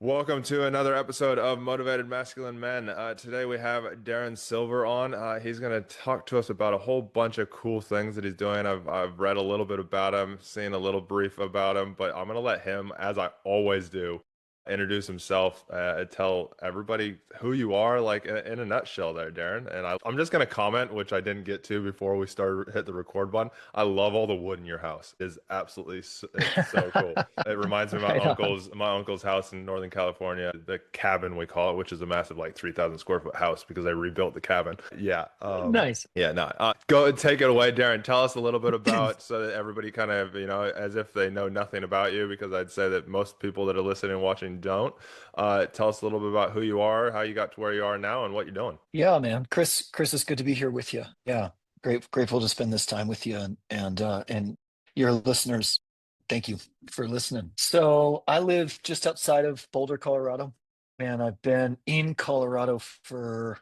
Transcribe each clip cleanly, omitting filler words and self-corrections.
Welcome to another episode of Motivated Masculine Men. Today we have Darren Silver on. He's going to talk to us about a whole bunch of cool things that he's doing. I've read a little bit about him, seen a little brief about him, but I'm going to let him, as I always do, introduce himself, tell everybody who you are, like in a nutshell there, Darren. And I'm just going to comment, which I didn't get to before we started hit the record button. I love all the wood in your house. It's absolutely it's so cool. It reminds me of Right on. my uncle's house in Northern California, the cabin we call it, which is a massive like 3,000 square foot house because they rebuilt the cabin. Yeah. Nice. Yeah, no. Go and take it away, Darren. Tell us a little bit about so that everybody kind of, as if they know nothing about you, because I'd say that most people that are listening and watching don't. Tell us a little bit about who you are, how you got to where you are now, and what you're doing. Yeah, man. Chris, it's good to be here with you. Yeah. Grateful to spend this time with you and your listeners. Thank you for listening. So I live just outside of Boulder, Colorado. Man, I've been in Colorado for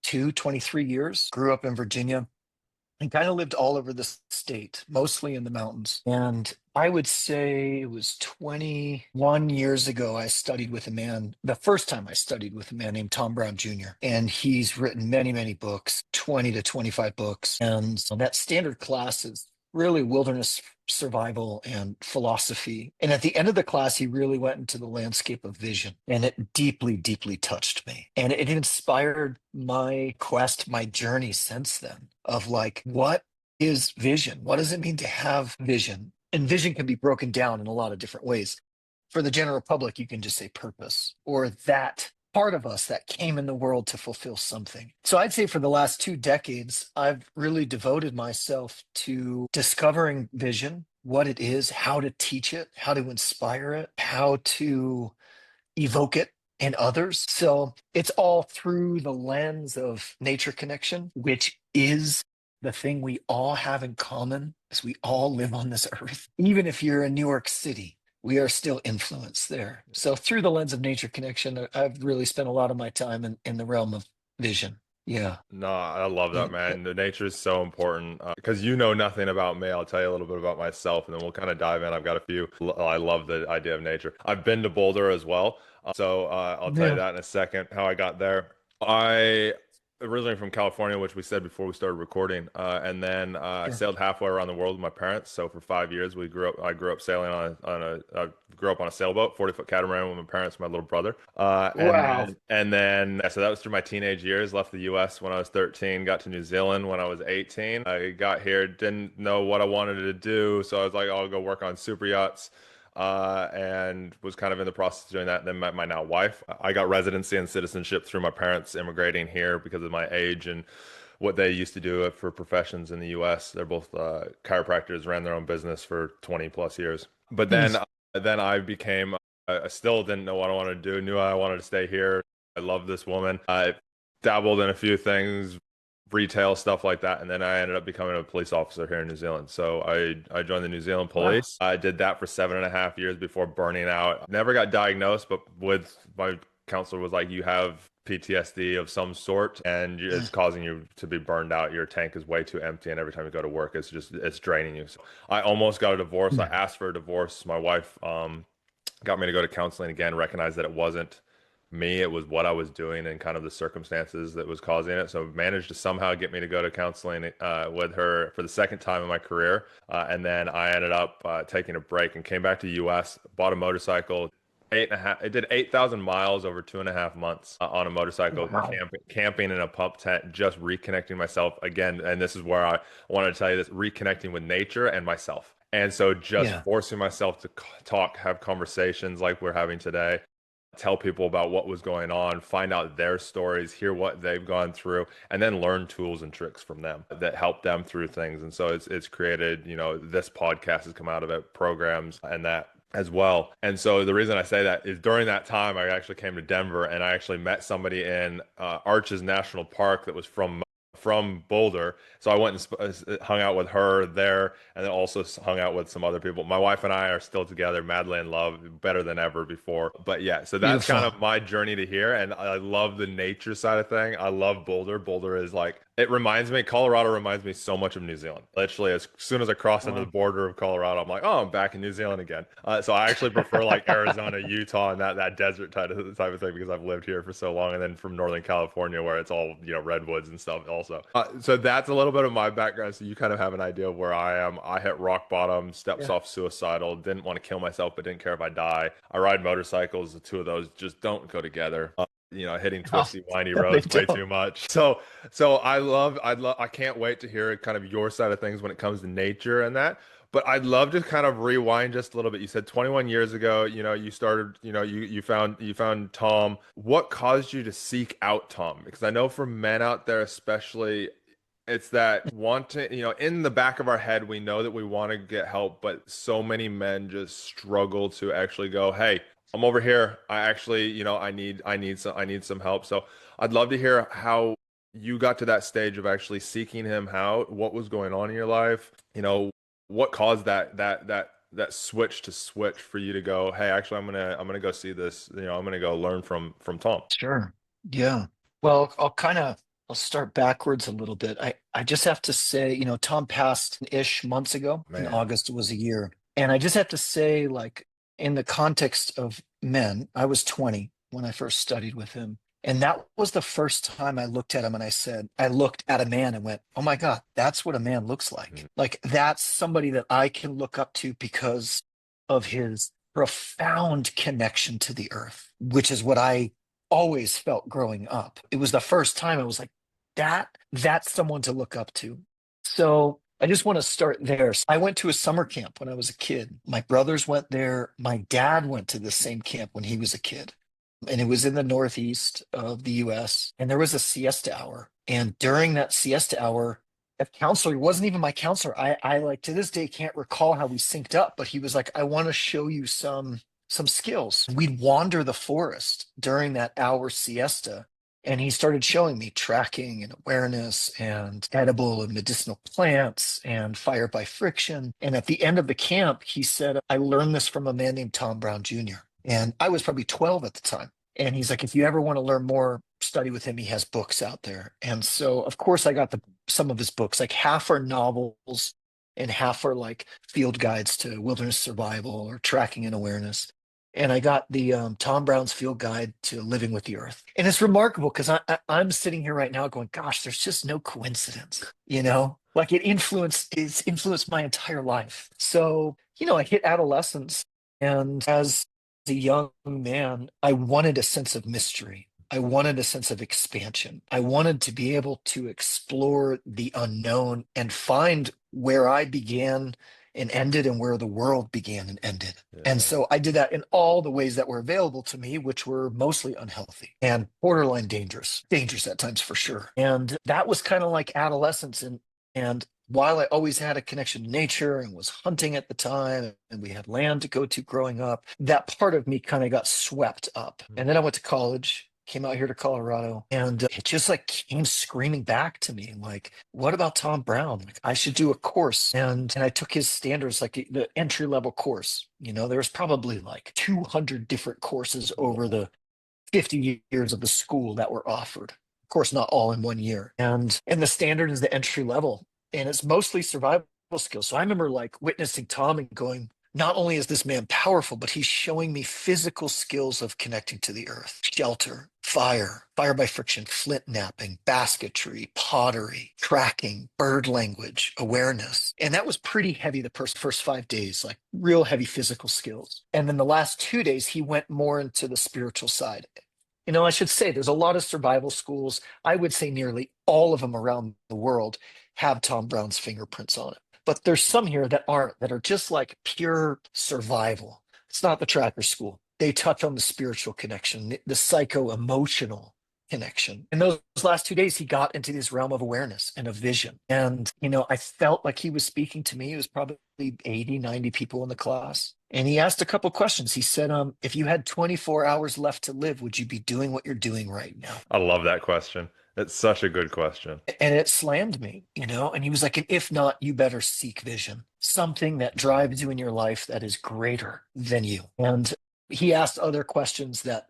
23 years. Grew up in Virginia and kind of lived all over the state, mostly in the mountains. And I would say it was 21 years ago, I studied with a man. The first time I studied with a man named Tom Brown Jr. And he's written many, many books, 20 to 25 books. And so that standard class is really wilderness survival and philosophy. And at the end of the class, he really went into the landscape of vision. And it deeply, deeply touched me. And it inspired my quest, my journey since then of like, what is vision? What does it mean to have vision? And vision can be broken down in a lot of different ways. For the general public, you can just say purpose or that part of us that came in the world to fulfill something. So I'd say for the last 2 decades, I've really devoted myself to discovering vision, what it is, how to teach it, how to inspire it, how to evoke it in others. So it's all through the lens of nature connection, which is the thing we all have in common as we all live on this earth. Even if you're in New York City, we are still influenced there. So through the lens of nature connection, I've really spent a lot of my time in the realm of vision. Yeah. No, I love that, And man. The nature is so important because you know nothing about me. I'll tell you a little bit about myself, and then we'll kind of dive in. I've got a few. I love the idea of nature. I've been to Boulder as well, so I'll tell you yeah, that in a second. How I got there. I originally from California, which we said before we started recording, and then I yeah. sailed halfway around the world with my parents. So for 5 years, we grew up. I grew up sailing I grew up on a sailboat, 40-foot catamaran with my parents, and my little brother. Wow. So that was through my teenage years. Left the U.S. when I was 13. Got to New Zealand when I was 18. I got here, didn't know what I wanted to do, so I was like, I'll go work on super yachts. And was kind of in the process of doing that. Then met my now wife. I got residency and citizenship through my parents immigrating here because of my age and what they used to do for professions in the U.S. They're both chiropractors, ran their own business for 20 plus years. But Hmm. then I became, I still didn't know what I wanted to do, knew I wanted to stay here. I love this woman. I dabbled in a few things, retail stuff like that, and then I ended up becoming a police officer here in New Zealand. So I joined the New Zealand Wow. police. I did that for 7.5 years before burning out. Never got diagnosed, but with my counselor was like, you have PTSD of some sort, and Yeah. it's causing you to be burned out. Your tank is way too empty, and every time you go to work, it's draining you. So I almost got a divorce. I Hmm. asked for a divorce. My wife got me to go to counseling again, recognized that it wasn't me, it was what I was doing and kind of the circumstances that was causing it. So managed to somehow get me to go to counseling with her for the second time in my career. And then I ended up taking a break and came back to the US, bought a motorcycle. Eight and a half, it did 8,000 miles over 2.5 months on a motorcycle, Wow. camping in a pup tent, just reconnecting myself again. And this is where I wanted to tell you this, reconnecting with nature and myself. And so just Yeah. forcing myself to talk, have conversations like we're having today, tell people about what was going on, find out their stories, hear what they've gone through, and then learn tools and tricks from them that help them through things. And so it's created, this podcast has come out of it, programs and that as well. And so the reason I say that is during that time, I actually came to Denver and I actually met somebody in Arches National Park that was from Boulder. So I went and hung out with her there and then also hung out with some other people. My wife and I are still together, madly in love, better than ever before. But yeah, so that's kind Beautiful. of my journey to here. And I love the nature side of thing. I love Boulder. Boulder is like It reminds me, Colorado reminds me so much of New Zealand. Literally, as soon as I cross into the Wow. border of Colorado, I'm like, oh, I'm back in New Zealand again. So I actually prefer like Arizona, Utah, and that desert type of thing because I've lived here for so long. And then from Northern California, where it's all, redwoods and stuff also. So that's a little bit of my background. So you kind of have an idea of where I am. I hit rock bottom, steps Yeah. off suicidal, didn't want to kill myself, but didn't care if I die. I ride motorcycles. The two of those just don't go together. Hitting No, twisty, windy no, they roads way don't. too much. So I can't wait to hear kind of your side of things when it comes to nature and that. But I'd love to kind of rewind just a little bit. You said 21 years ago, you started, you found Tom. What caused you to seek out Tom? Because I know for men out there especially, it's that wanting, in the back of our head, we know that we want to get help, but so many men just struggle to actually go, hey, I'm over here. I actually, I need some help. So I'd love to hear how you got to that stage of actually seeking him out. What was going on in your life? What caused that switch for you to go, hey, actually, I'm gonna go see this. I'm gonna go learn from Tom. Sure. Yeah. Well, I'll start backwards a little bit. I just have to say, Tom passed ish months ago. In Man, August was a year. And I just have to say, like, in the context of men, I was 20 when I first studied with him. And that was the first time I looked at him and I looked at a man and went, oh my God, that's what a man looks mm, like. Like, that's somebody that I can look up to because of his profound connection to the earth, which is what I always felt growing up. It was the first time I was like, that's someone to look up to. So I just want to start there. So I went to a summer camp when I was a kid. My brothers went there. My dad went to the same camp when he was a kid. And it was in the northeast of the US. And there was a siesta hour. And during that siesta hour, a counselor, he wasn't even my counselor. I like to this day can't recall how we synced up, but he was like, I want to show you some skills. We'd wander the forest during that hour siesta. And he started showing me tracking and awareness and edible and medicinal plants and fire by friction. And at the end of the camp, he said, I learned this from a man named Tom Brown Jr. And I was probably 12 at the time. And he's like, if you ever want to learn more, study with him. He has books out there. And so, of course, I got some of his books, like half are novels and half are like field guides to wilderness survival or tracking and awareness. And I got the Tom Brown's Field Guide to Living with the Earth. And it's remarkable because I'm sitting here right now going, gosh, there's just no coincidence, Like it's influenced my entire life. So, I hit adolescence, and as a young man, I wanted a sense of mystery. I wanted a sense of expansion. I wanted to be able to explore the unknown and find where I began and ended and where the world began and ended. And yeah. so I did that in all the ways that were available to me, which were mostly unhealthy and borderline dangerous at times for sure. And that was kind of like adolescence. And while I always had a connection to nature and was hunting at the time, and we had land to go to growing up, that part of me kind of got swept up. And then I went to college, came out here to Colorado, and it just like came screaming back to me, like, what about Tom Brown? Like, I should do a course. And I took his standards, like the entry level course. There was probably like 200 different courses over the 50 years of the school that were offered. Of course, not all in one year. And the standard is the entry level, and it's mostly survival skills. So I remember like witnessing Tom and going, not only is this man powerful, but he's showing me physical skills of connecting to the earth, shelter, fire by friction, flint napping, basketry, pottery, tracking, bird language, awareness. And that was pretty heavy the first 5 days, like real heavy physical skills. And then the last 2 days, he went more into the spiritual side. I should say there's a lot of survival schools. I would say nearly all of them around the world have Tom Brown's fingerprints on it. But there's some here that aren't, that are just like pure survival. It's not the tracker school. They touch on the spiritual connection, the psycho-emotional connection. In those last 2 days, he got into this realm of awareness and of vision. And, I felt like he was speaking to me. It was probably 80, 90 people in the class. And he asked a couple questions. He said, if you had 24 hours left to live, would you be doing what you're doing right now? I love that question. It's such a good question. And it slammed me, and he was like, and if not, you better seek vision, something that drives you in your life that is greater than you. And he asked other questions that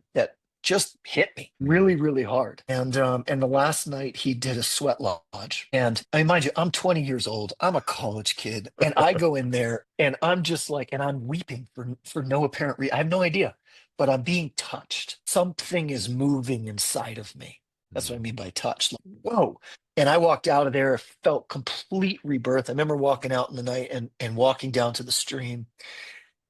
just hit me really, really hard. And the last night he did a sweat lodge. And I mean, mind you, I'm 20 years old. I'm a college kid. And I go in there and I'm just like, and I'm weeping for no apparent reason. I have no idea, but I'm being touched. Something is moving inside of me. That's what I mean by touch. Like, whoa. And I walked out of there, felt complete rebirth. I remember walking out in the night and walking down to the stream.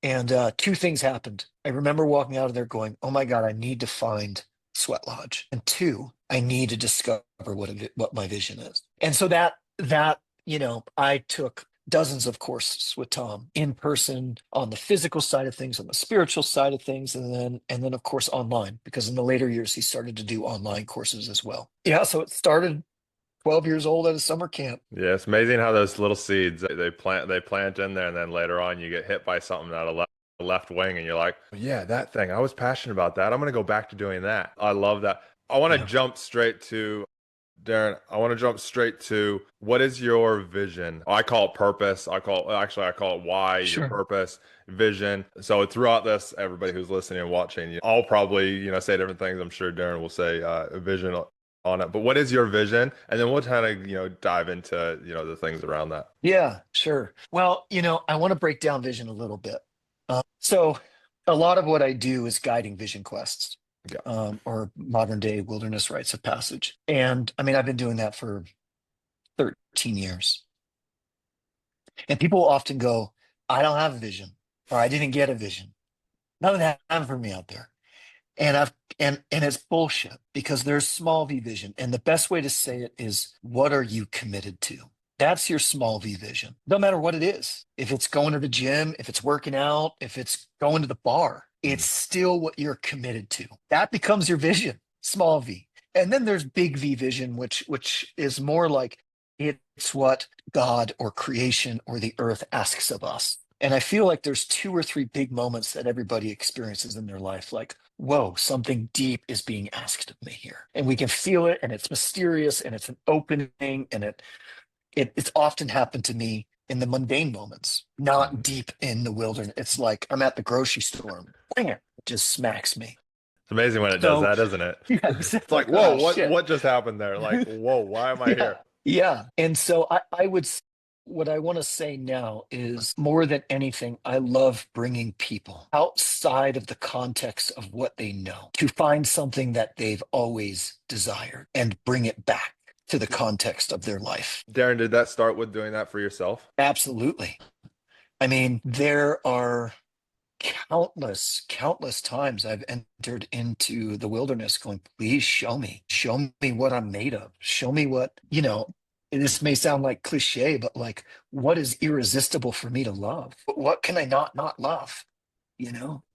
And two things happened. I remember walking out of there going, "Oh my God, I need to find Sweat Lodge." And two, I need to discover what my vision is. And so I took dozens of courses with Tom in person on the physical side of things, on the spiritual side of things, and then of course online, because in the later years he started to do online courses as well. Yeah, so it started 12 years old at a summer camp. Yeah, it's amazing how those little seeds they plant in there, and then later on you get hit by something out of left wing, and you're like, yeah, that thing. I was passionate about that. I'm gonna go back to doing that. I love that. I want to Yeah, jump straight to Darren. I want to jump straight to what is your vision? I call it purpose. I call it why, your sure. purpose, vision. So throughout this, everybody who's listening and watching, I'll probably, say different things. I'm sure Darren will say vision on it. But what is your vision? And then we'll kind of, dive into, the things around that. Yeah, sure. Well, I want to break down vision a little bit. So, a lot of what I do is guiding vision quests, Yeah. or modern day wilderness rites of passage. And I mean, I've been doing that for 13 years. And people often go, "I don't have a vision," or "I didn't get a vision." None of that happened for me out there. And I've and it's bullshit, because there's small v vision. And the best way to say it is, what are you committed to? That's your small v vision. No matter what it is. If it's going to the gym, if it's working out, if it's going to the bar, it's Mhm. still what you're committed to. That becomes your vision, small v. And then there's big V vision, which is more like, it's what God or creation or the earth asks of us. And I feel like there's two or three big moments that everybody experiences in their life, like, whoa, something deep is being asked of me here. And we can feel it, and it's mysterious, and it's an opening, and it's often happened to me in the mundane moments, not Mhm. deep in the wilderness. It's like I'm at the grocery store and bang, it just smacks me. It's amazing when it does So that, isn't it? yeah, It's it's like, like, whoa, oh what shit. what just happened there? Like, whoa, why am I Yeah. here? Yeah. And so what I want to say now is, more than anything, I love bringing people outside of the context of what they know to find something that they've always desired and bring it back to the context of their life. Darren, did that start with doing that for yourself? Absolutely. I mean, there are countless times I've entered into the wilderness going, "Please show me what I'm made of. Show me what, this may sound like cliche, but like, what is irresistible for me to love? What can I not love?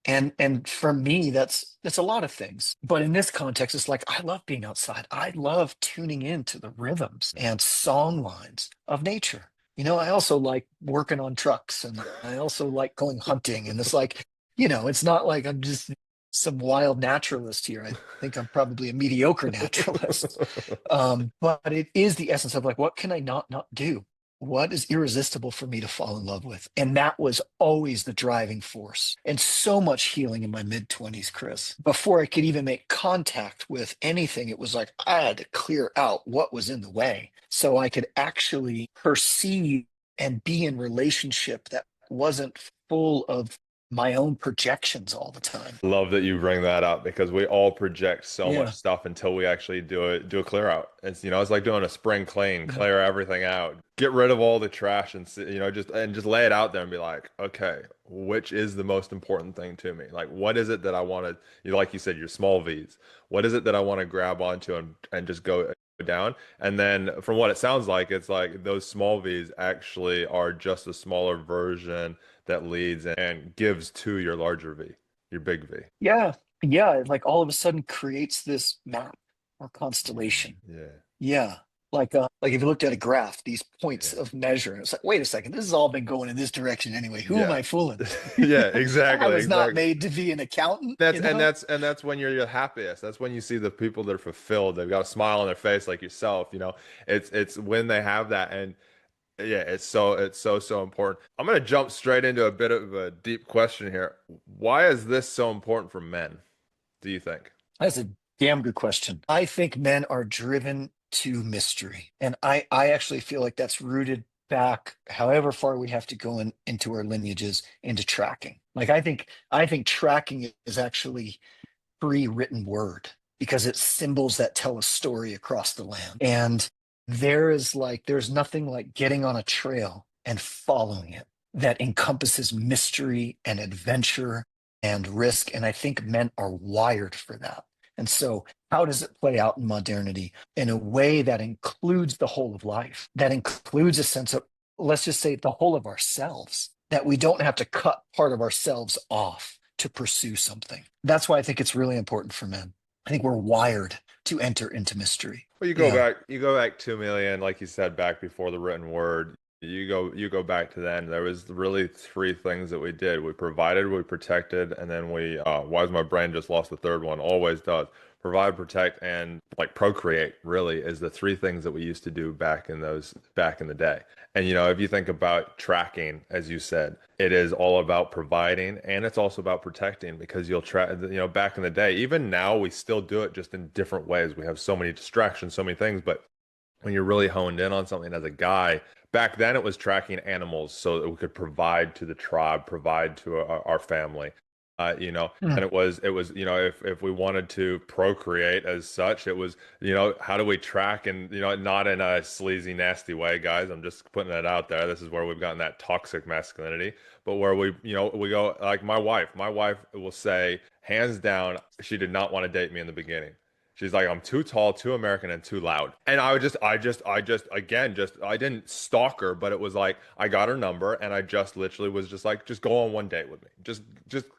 And for me, that's a lot of things. But in this context, it's like, I love being outside. I love tuning into the rhythms and song lines of nature. I also like working on trucks, and I also like going hunting. And it's like, it's not like I'm just some wild naturalist here. I think I'm probably a mediocre naturalist. But it is the essence of like, what can I not do? What is irresistible for me to fall in love with? And that was always the driving force. And so much healing in my mid 20s, Chris. Before I could even make contact with anything, it was like I had to clear out what was in the way so I could actually perceive and be in relationship that wasn't full of my own projections all the time. Love that you bring that up because we all project so much Yeah. stuff until we actually do a clear out. It's like doing a spring clean, Yeah. clear everything out, get rid of all the trash and just lay it out there and be like, okay, which is the most important thing to me? Like, what is it that I want to, like you said, your small V's. What is it that I want to grab onto and just go down? And then from what it sounds like, it's like those small V's actually are just a smaller version that leads and gives to your larger V, your big V. Yeah. Yeah. It, like, all of a sudden creates this map or constellation. Yeah. Yeah. Like if you looked at a graph, these points Yeah. of measure, it's like, wait a second, this has all been going in this direction anyway. Who am Yeah. I fooling? Yeah, I exactly, was not exactly. made to be an accountant, That's and that's when you're your happiest. That's when you see the people that are fulfilled. They've got a smile on their face like yourself, It's when they have that and yeah, it's so important. I'm gonna jump straight into a bit of a deep question here. Why is this so important for men, do you think? That's a damn good question. I think men are driven to mystery. And I actually feel like that's rooted back however far we have to go into our lineages into tracking. Like I think tracking is actually pre-written word because it's symbols that tell a story across the land. And there's nothing like getting on a trail and following it that encompasses mystery and adventure and risk. And I think men are wired for that. And so, how does it play out in modernity? In a way that includes the whole of life, that includes a sense of, let's just say, the whole of ourselves, that we don't have to cut part of ourselves off to pursue something. That's why I think it's really important for men. I think we're wired to enter into mystery. Well, Yeah. you go back 2 million, like you said, back before the written word. You go back to then. There was really three things that we did. We provided, we protected, and then why is my brain just lost the third one? Always does. Provide, protect, and like procreate really is the three things that we used to do back in the day. And if you think about tracking, as you said, it is all about providing and it's also about protecting because you'll track, back in the day, even now we still do it just in different ways. We have so many distractions, so many things, but when you're really honed in on something as a guy, back then it was tracking animals so that we could provide to the tribe, provide to our family. Mm. And it was if we wanted to procreate as such, it was how do we track, and not in a sleazy nasty way, guys. I'm just putting that out there. This is where we've gotten that toxic masculinity, but where we go, like my wife will say hands down she did not want to date me in the beginning. She's like, I'm too tall, too American, and too loud. And again, I didn't stalk her, but it was like, I got her number and I just literally was just like, just go on one date with me. Just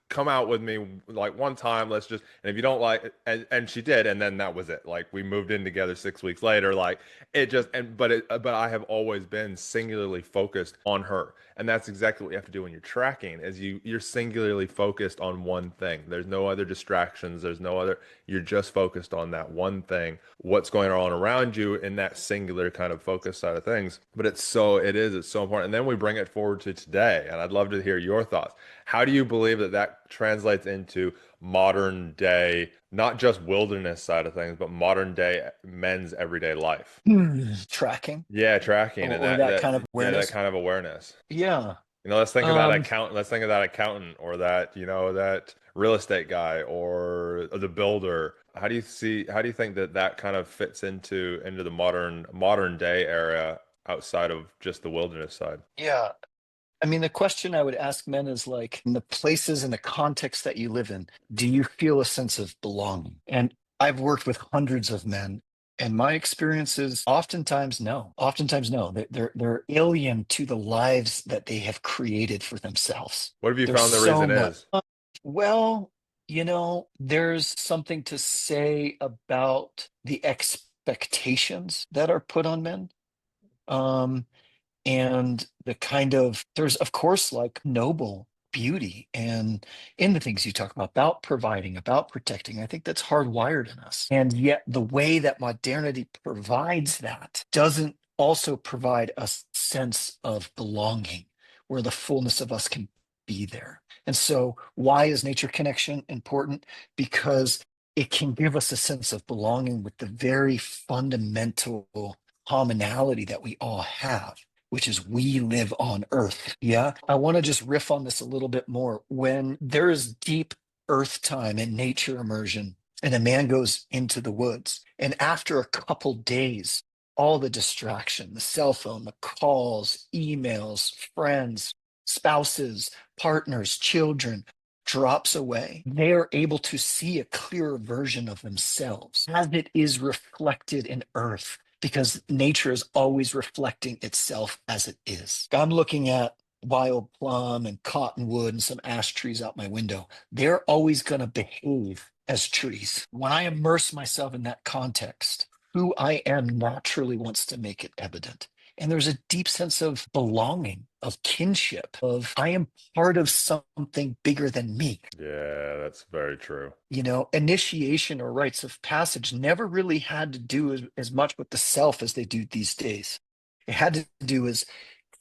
come out with me like one time. And if you don't like it, and she did. And then that was it. Like we moved in together 6 weeks later. Like but I have always been singularly focused on her. And that's exactly what you have to do when you're tracking is you're singularly focused on one thing. There's no other distractions. There's no other, you're just focused on that one thing, what's going on around you in that singular kind of focus side of things. But it's so important. And then we bring it forward to today. And I'd love to hear your thoughts. How do you believe that translates into modern day, not just wilderness side of things, but modern day men's everyday life? Tracking Yeah, tracking and or that kind of yeah, that awareness. kind of awareness. Yeah. Let's think of that Um, accountant. Let's think of that accountant or that real estate guy or the builder. How do you think that kind of fits into the modern day era outside of just the wilderness side? yeah. I mean, the question I would ask men is like, in the places and the context that you live in, do you feel a sense of belonging? And I've worked with hundreds of men, and my experience is oftentimes no. Oftentimes no. They're alien to the lives that they have created for themselves. What have you There's found the so reason much. is? Well, there's something to say about the expectations that are put on men. Um, and the kind of there's of course like noble beauty and in the things you talk about providing, about protecting. I think that's hardwired in us, and yet the way that modernity provides that doesn't also provide a sense of belonging where the fullness of us can be there. And so why is nature connection important? Because it can give us a sense of belonging with the very fundamental commonality that we all have, which is we live on earth. Yeah. I want to just riff on this a little bit more. When there is deep earth time and nature immersion, and a man goes into the woods, and after a couple days, all the distraction, the cell phone, the calls, emails, friends, spouses, partners, children, drops away, they are able to see a clearer version of themselves as it is reflected in earth because nature is always reflecting itself as it is. I'm looking at wild plum and cottonwood and some ash trees out my window. They're always going to behave as trees. When I immerse myself in that context, who I am naturally wants to make it evident. And there's a deep sense of belonging, of kinship, of I am part of something bigger than me. Yeah, that's very true. Initiation or rites of passage never really had to do as much with the self as they do these days. It had to do is,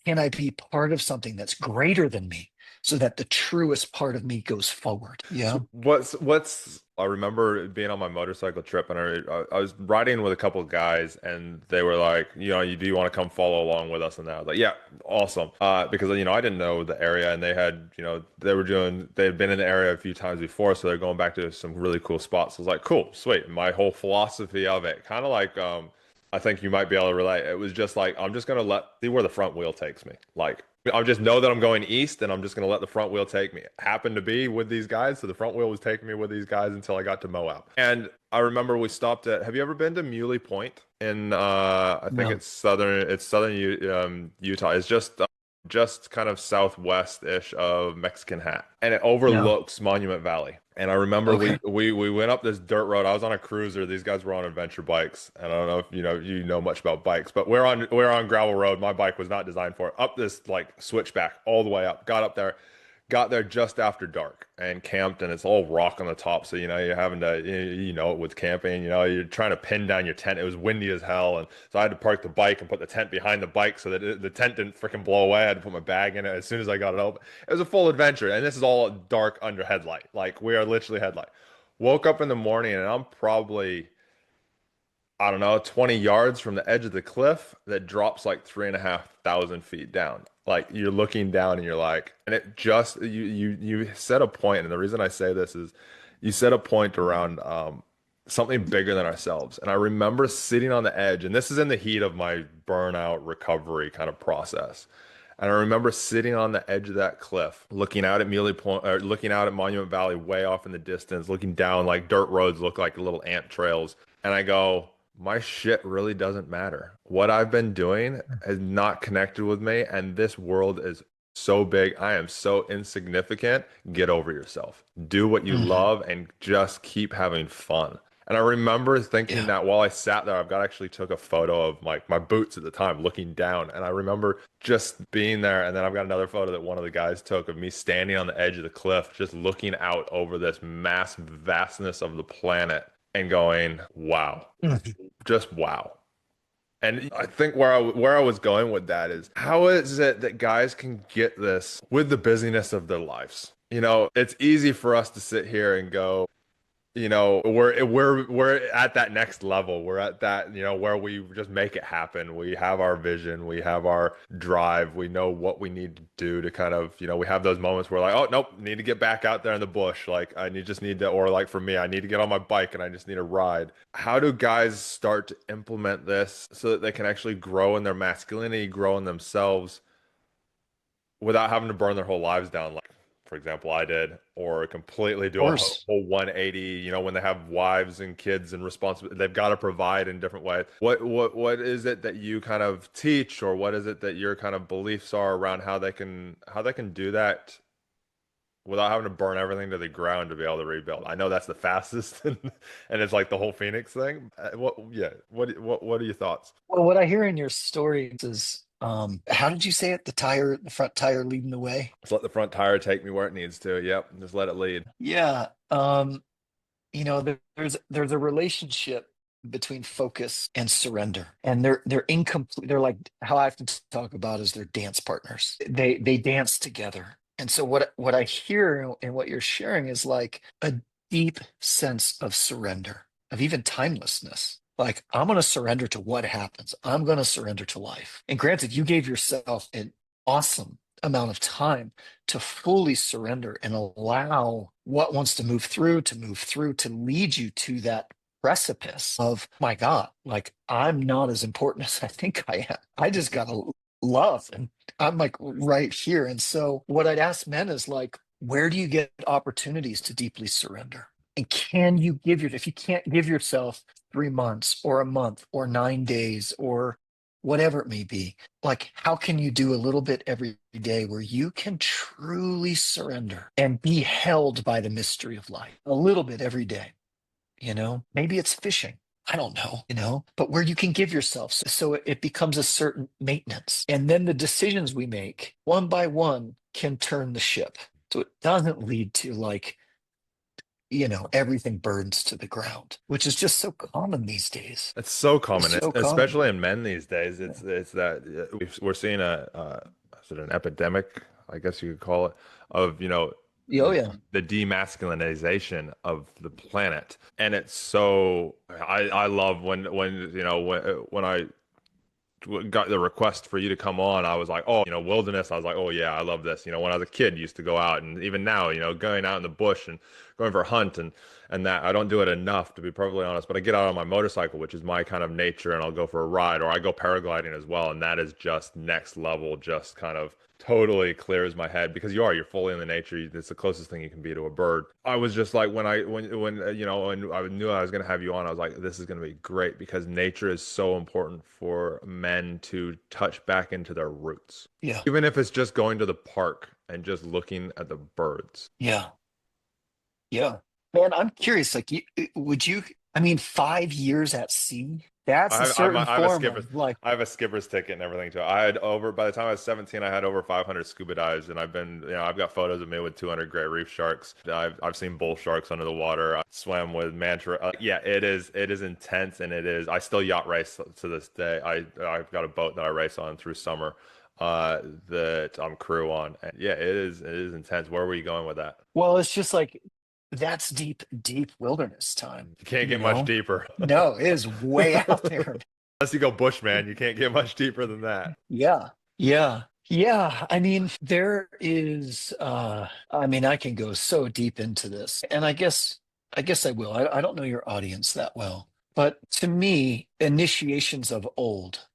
can I be part of something that's greater than me so that the truest part of me goes forward? Yeah. So what's I remember being on my motorcycle trip, and I was riding with a couple of guys, and they were like, do you want to come follow along with us? And I was like, yeah, awesome. Because I didn't know the area, and they had, they had been in the area a few times before, so they're going back to some really cool spots. So I was like, cool, sweet. My whole philosophy of it, kind of like, I think you might be able to relate. It was just like, I'm just gonna see where the front wheel takes me. Like, I just know that I'm going east, and I'm just going to let the front wheel take me. It happened to be with these guys, so the front wheel was taking me with these guys until I got to Moab. And I remember we stopped at. Have you ever been to Muley Point in? I think No. it's southern Utah. It's just kind of southwest-ish of Mexican Hat, and it No. overlooks Monument Valley. And I remember Okay. we went up this dirt road. I was on a cruiser. These guys were on adventure bikes. And I don't know if you know much about bikes, but we're on gravel road. My bike was not designed for it. Up this like switchback all the way up. Got there just after dark and camped, and it's all rock on the top. So you're having to with camping, you're trying to pin down your tent. It was windy as hell, and so I had to park the bike and put the tent behind the bike so that the tent didn't freaking blow away. I had to put my bag in it as soon as I got it open. It was a full adventure, and this is all dark under headlight. Like we are literally headlight. Woke up in the morning, and I'm probably, I don't know, 20 yards from the edge of the cliff that drops like 3,500 feet down. Like you're looking down and you're like, and it just, you set a point, and the reason I say this is you set a point around something bigger than ourselves. And I remember sitting on the edge, and this is in the heat of my burnout recovery kind of process. And I remember sitting on the edge of that cliff, looking out at Muley Point, or looking out at Monument Valley way off in the distance, looking down like dirt roads look like little ant trails. And I go, my shit really doesn't matter. What I've been doing has not connected with me, and this world is so big. I am so insignificant. Get over yourself. Do what you Mhm. love and just keep having fun. And I remember thinking Yeah. that while I sat there, I've got actually took a photo of my boots at the time looking down. And I remember just being there. And then I've got another photo that one of the guys took of me standing on the edge of the cliff, just looking out over this mass vastness of the planet and going, wow, Mhm. just wow. And I think where I was going with that is how is it that guys can get this with the busyness of their lives? It's easy for us to sit here and go, we're at that next level. We're at that, where we just make it happen. We have our vision, we have our drive, we know what we need to do to kind of, we have those moments where like, oh nope, need to get back out there in the bush. Like just need to, or like for me, I need to get on my bike and I just need to ride. How do guys start to implement this so that they can actually grow in their masculinity, grow in themselves without having to burn their whole lives down, like, for example, I did, or completely Of do a whole, course. whole 180, when they have wives and kids and responsibility, they've got to provide in different ways. What is it that you kind of teach, or what is it that your kind of beliefs are around how they can do that without having to burn everything to the ground to be able to rebuild? I know that's the fastest, and it's like the whole Phoenix thing. Yeah, what are your thoughts? Well, what I hear in your story is, how did you say it? The front tire leading the way. Just let the front tire take me where it needs to. Yep, just let it lead. Yeah. There's a relationship between focus and surrender, and they're incomplete. They're like how I often talk about is they're dance partners. They dance together. And so what I hear and what you're sharing is like a deep sense of surrender, of even timelessness. Like I'm going to surrender to what happens. I'm going to surrender to life. And granted, you gave yourself an awesome amount of time to fully surrender and allow what wants to move through to lead you to that precipice of, my God, like I'm not as important as I think I am. I just gotta love, and I'm like right here. And so what I'd ask men is like, where do you get opportunities to deeply surrender? And can you if you can't give yourself 3 months or a month or 9 days or whatever it may be, like how can you do a little bit every day where you can truly surrender and be held by the mystery of life a little bit every day? Maybe it's fishing. I don't know, but where you can give yourself so it becomes a certain maintenance. And then the decisions we make one by one can turn the ship. So it doesn't lead to like, everything burns to the ground, which is just so common these days. It's so It's common, so common. especially in men these days. Yeah. It's that we're seeing is it an epidemic, I guess you could call it, of Oh yeah. the demasculinization of the planet. And it's so I love when I got the request for you to come on, I was like, oh, wilderness. I was like, oh yeah, I love this. When I was a kid, used to go out, and even now, going out in the bush and going for a hunt and that I don't do it enough, to be perfectly honest. But I get out on my motorcycle, which is my kind of nature, and I'll go for a ride, or I go paragliding as well, and that is just next level, just kind of totally clears my head because you're fully in the nature. It's the closest thing you can be to a bird. I was just like when I knew I was going to have you on, I was like, this is going to be great because nature is so important for men to touch back into their roots, Yeah. even if it's just going to the park and just looking at the birds. Yeah. Yeah. Man, I'm curious, like would you, I mean, 5 years at sea, that's I a have, I'm, certain I have a form skipper's of like, I have a skipper's ticket and everything too. I had over by the time I was 17, I had over 500 scuba dives, and I've got photos of me with 200 great reef sharks. I've seen bull sharks under the water. I swam with manta. Yeah, it is intense, and it is. I still yacht race to this day. I've got a boat that I race on through summer, that I'm crew on. And yeah, it is intense. Where were you going with that? well, it's just like that's deep, deep wilderness time, You can't you get much know? deeper. No, it is way out there. Unless you go bushman, you can't get much deeper than that. Yeah. Yeah. Yeah. I mean, there is I mean, I can go so deep into this. And I guess I will. I don't know your audience that well. But to me, initiations of old,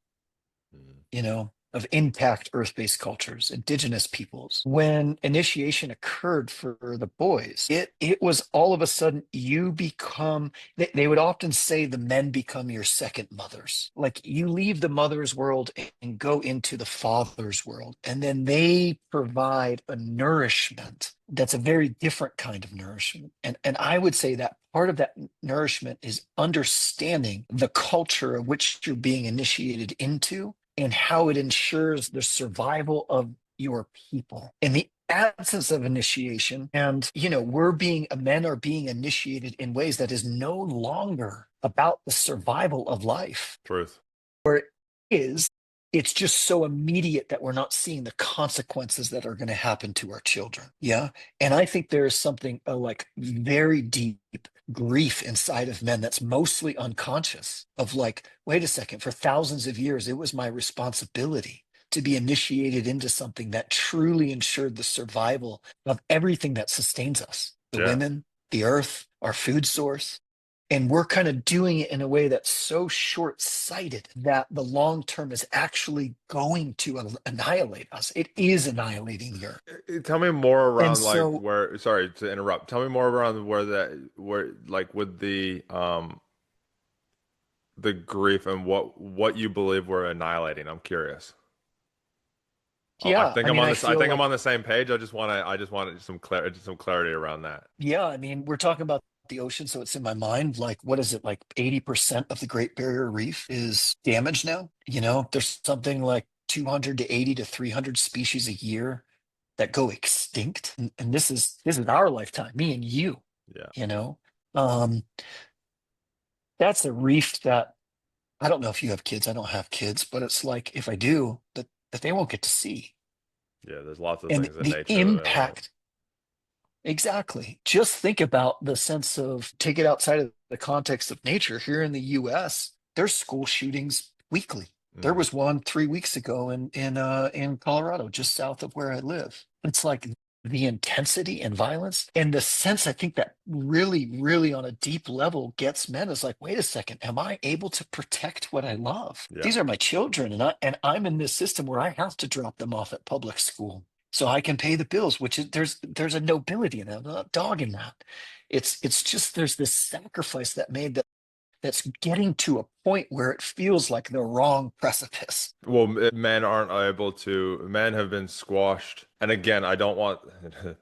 Mm. of intact earth-based cultures, indigenous peoples. When initiation occurred for the boys, it was all of a sudden you become, they would often say the men become your second mothers. Like you leave the mother's world and go into the father's world, and then they provide a nourishment that's a very different kind of nourishment. And I would say that part of that nourishment is understanding the culture of which you're being initiated into and how it ensures the survival of your people. In the absence of initiation, and men are being initiated in ways that is no longer about the survival of life. Truth. Where it is, it's just so immediate that we're not seeing the consequences that are going to happen to our children. Yeah. And I think there is something like very deep grief inside of men that's mostly unconscious of like, wait a second, for thousands of years, it was my responsibility to be initiated into something that truly ensured the survival of everything that sustains us, the Yeah. women, the earth, our food source. And we're kind of doing it in a way that's so short-sighted that the long term is actually going to annihilate us. It is annihilating the earth. Tell me more And around like so, where, sorry to interrupt. Tell me more around where like with the grief and what you believe we're annihilating. I'm curious. I yeah, think I I'm mean, on I this. I feel think I'm like, on the same page. I just wanted some clarity around that. yeah, I mean, we're talking about the ocean, so it's in my mind. Like, what is it? Like 80% of the Great Barrier Reef is damaged now. There's something like 280 to 300 species a year that go extinct. And this is our lifetime, me and you, Yeah. you know. Um, that's a reef that I don't know if you have kids. I don't have kids, but it's like if I do, that they won't get to see. Yeah. There's lots of And things in the nature that they won't. impact, exactly. Just think about the sense of take it outside of the context of nature. Here in the US, there's school shootings weekly. There Hmm. was one 3 weeks ago in Colorado, just south of where I live. It's like the intensity and violence and the sense I think that really, really on a deep level gets men is like, wait a second, am I able to protect what I love? Yeah. These are my children, and I'm in this system where I have to drop them off at public school so I can pay the bills, which is there's a nobility in that, I'm not dogging that. It's just there's this sacrifice that's getting to a point where it feels like the wrong precipice. Well, men aren't able to. Men have been squashed. And again, I don't want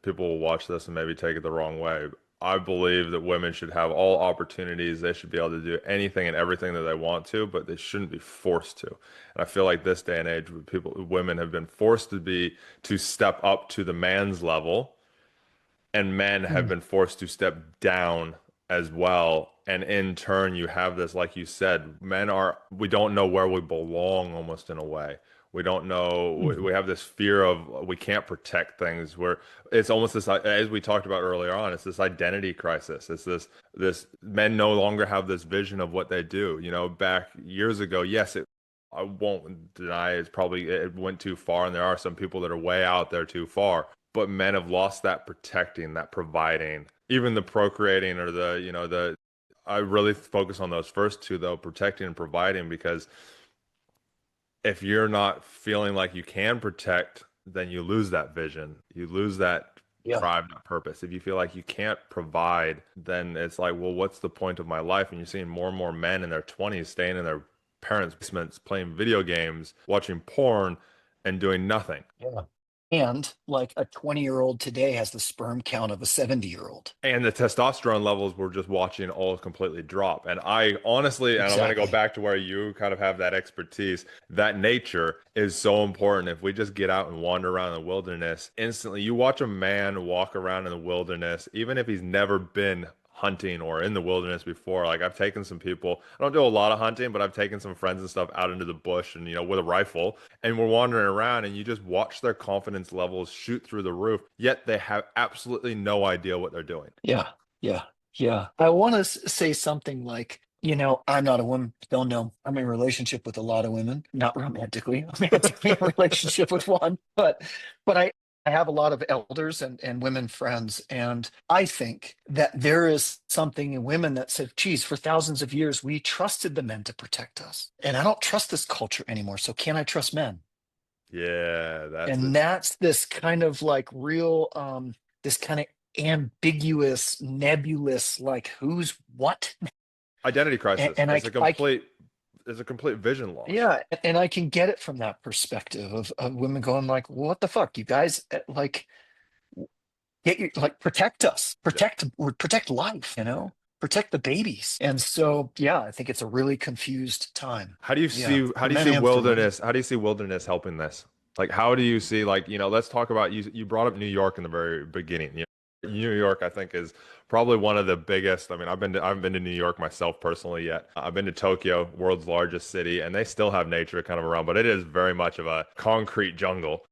people will watch this and maybe take it the wrong way. I believe that women should have all opportunities. They should be able to do anything and everything that they want to, but they shouldn't be forced to. And I feel like this day and age, women have been forced to step up to the man's level, and men have Mm. been forced to step down as well. And in turn, you have this, like you said, we don't know where we belong almost in a way. We don't know. Mhm. We have this fear of we can't protect things. Where it's almost this, as we talked about earlier on, it's this identity crisis. It's this men no longer have this vision of what they do. You know, back years ago, yes, I won't deny it's probably it went too far, and there are some people that are way out there too far. But men have lost that protecting, that providing, even the procreating or the, I really focus on those first two though, protecting and providing, because if you're not feeling like you can protect, then you lose that vision. You lose that Yeah. drive, that purpose. If you feel like you can't provide, then it's like, well, what's the point of my life? And you're seeing more and more men in their 20s staying in their parents' basements, playing video games, watching porn, and doing nothing. Yeah. And like a 20-year-old today has the sperm count of a 70-year-old. And the testosterone levels we're just watching all completely drop. And I honestly, and I'm going to go Exactly. back to where you kind of have that expertise, that nature is so important. If we just get out and wander around the wilderness, instantly, you watch a man walk around in the wilderness, even if he's never been hunting or in the wilderness before. Like I've taken some people, I don't do a lot of hunting, but I've taken some friends and stuff out into the bush and, with a rifle, and we're wandering around and you just watch their confidence levels shoot through the roof, yet they have absolutely no idea what they're doing. Yeah. Yeah. Yeah. I want to say something like, I'm not a woman. Don't know. I'm in a relationship with a lot of women, not romantically. I'm romantically in a relationship with one, but I have a lot of elders and women friends, and I think that there is something in women that said, geez, for thousands of years we trusted the men to protect us. And I don't trust this culture anymore. So can I trust men? Yeah, that's it. And that's this kind of like real this kind of ambiguous, nebulous, like who's what. Identity and, crisis. and I, I It's a complete vision loss. yeah, and I can get it from that perspective of women going like, what the fuck, you guys, like, get your, like, protect us, Yeah. protect life, protect the babies. And so yeah, I think it's a really confused time. Yeah, How for do you men see and for women. wilderness? How do you see wilderness helping this? Like how do you see, like, let's talk about, you brought up New York in the very beginning. New York, I think, is probably one of the biggest. I mean, I haven't been to New York myself personally yet. I've been to Tokyo, world's largest city, and they still have nature kind of around, but it is very much of a concrete jungle.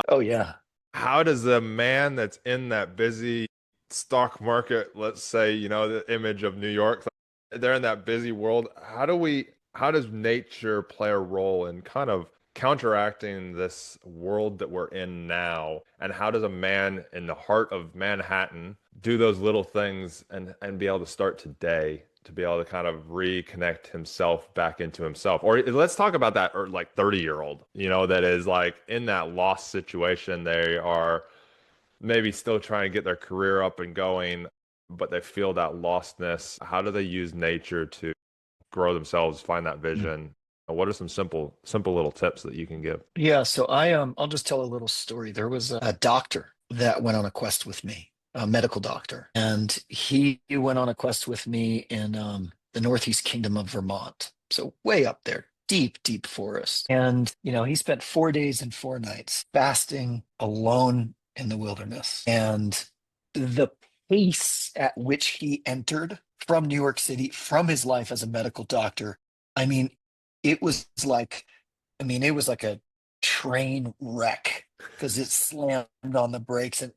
Oh yeah. How does a man that's in that busy stock market, let's say, the image of New York, they're in that busy world, how does nature play a role in kind of counteracting this world that we're in now? And how does a man in the heart of Manhattan do those little things and be able to start today to be able to kind of reconnect himself back into himself? Or let's talk about that, or like 30-year-old, that is like in that lost situation. They are maybe still trying to get their career up and going, but they feel that lostness. How do they use nature to grow themselves, find that vision? What are some simple little tips that you can give? Yeah, so I'll just tell a little story. There was a doctor that went on a quest with me, a medical doctor, and he went on a quest with me in the Northeast Kingdom of Vermont. So way up there, deep, deep forest. And he spent 4 days and 4 nights fasting alone in the wilderness. And the pace at which he entered from New York City, from his life as a medical doctor, I mean, it was like it was like a train wreck because it slammed on the brakes and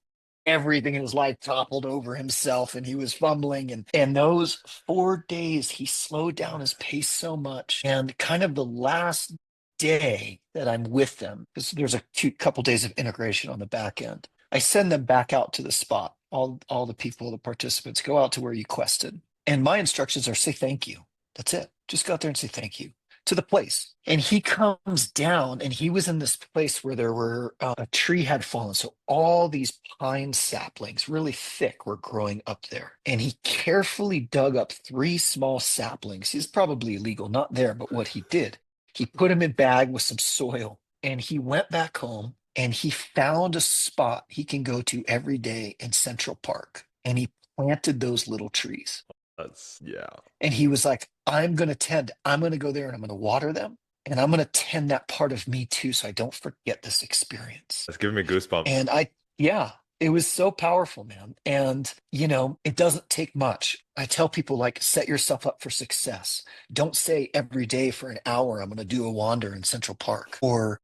everything in his life toppled over himself and he was fumbling. And those 4 days, he slowed down his pace so much. And kind of the last day that I'm with them, because there's a couple days of integration on the back end, I send them back out to the spot. All the people, the participants go out to where you quested. And my instructions are say thank you. That's it. Just go out there and say thank you to the place. And he comes down, and he was in this place where there were a tree had fallen. So all these pine saplings, really thick, were growing up there. And he carefully dug up three small saplings. He's probably illegal, not there, but what he did, he put them in a bag with some soil, and he went back home and he found a spot he can go to every day in Central Park. And he planted those little trees. That's, yeah, And he was like, I'm going to go there and I'm going to water them. And I'm going to tend that part of me too, so I don't forget this experience. that's giving me goosebumps. And yeah, it was so powerful, man. And, it doesn't take much. I tell people, like, set yourself up for success. Don't say every day for an hour, I'm going to do a wander in Central Park, or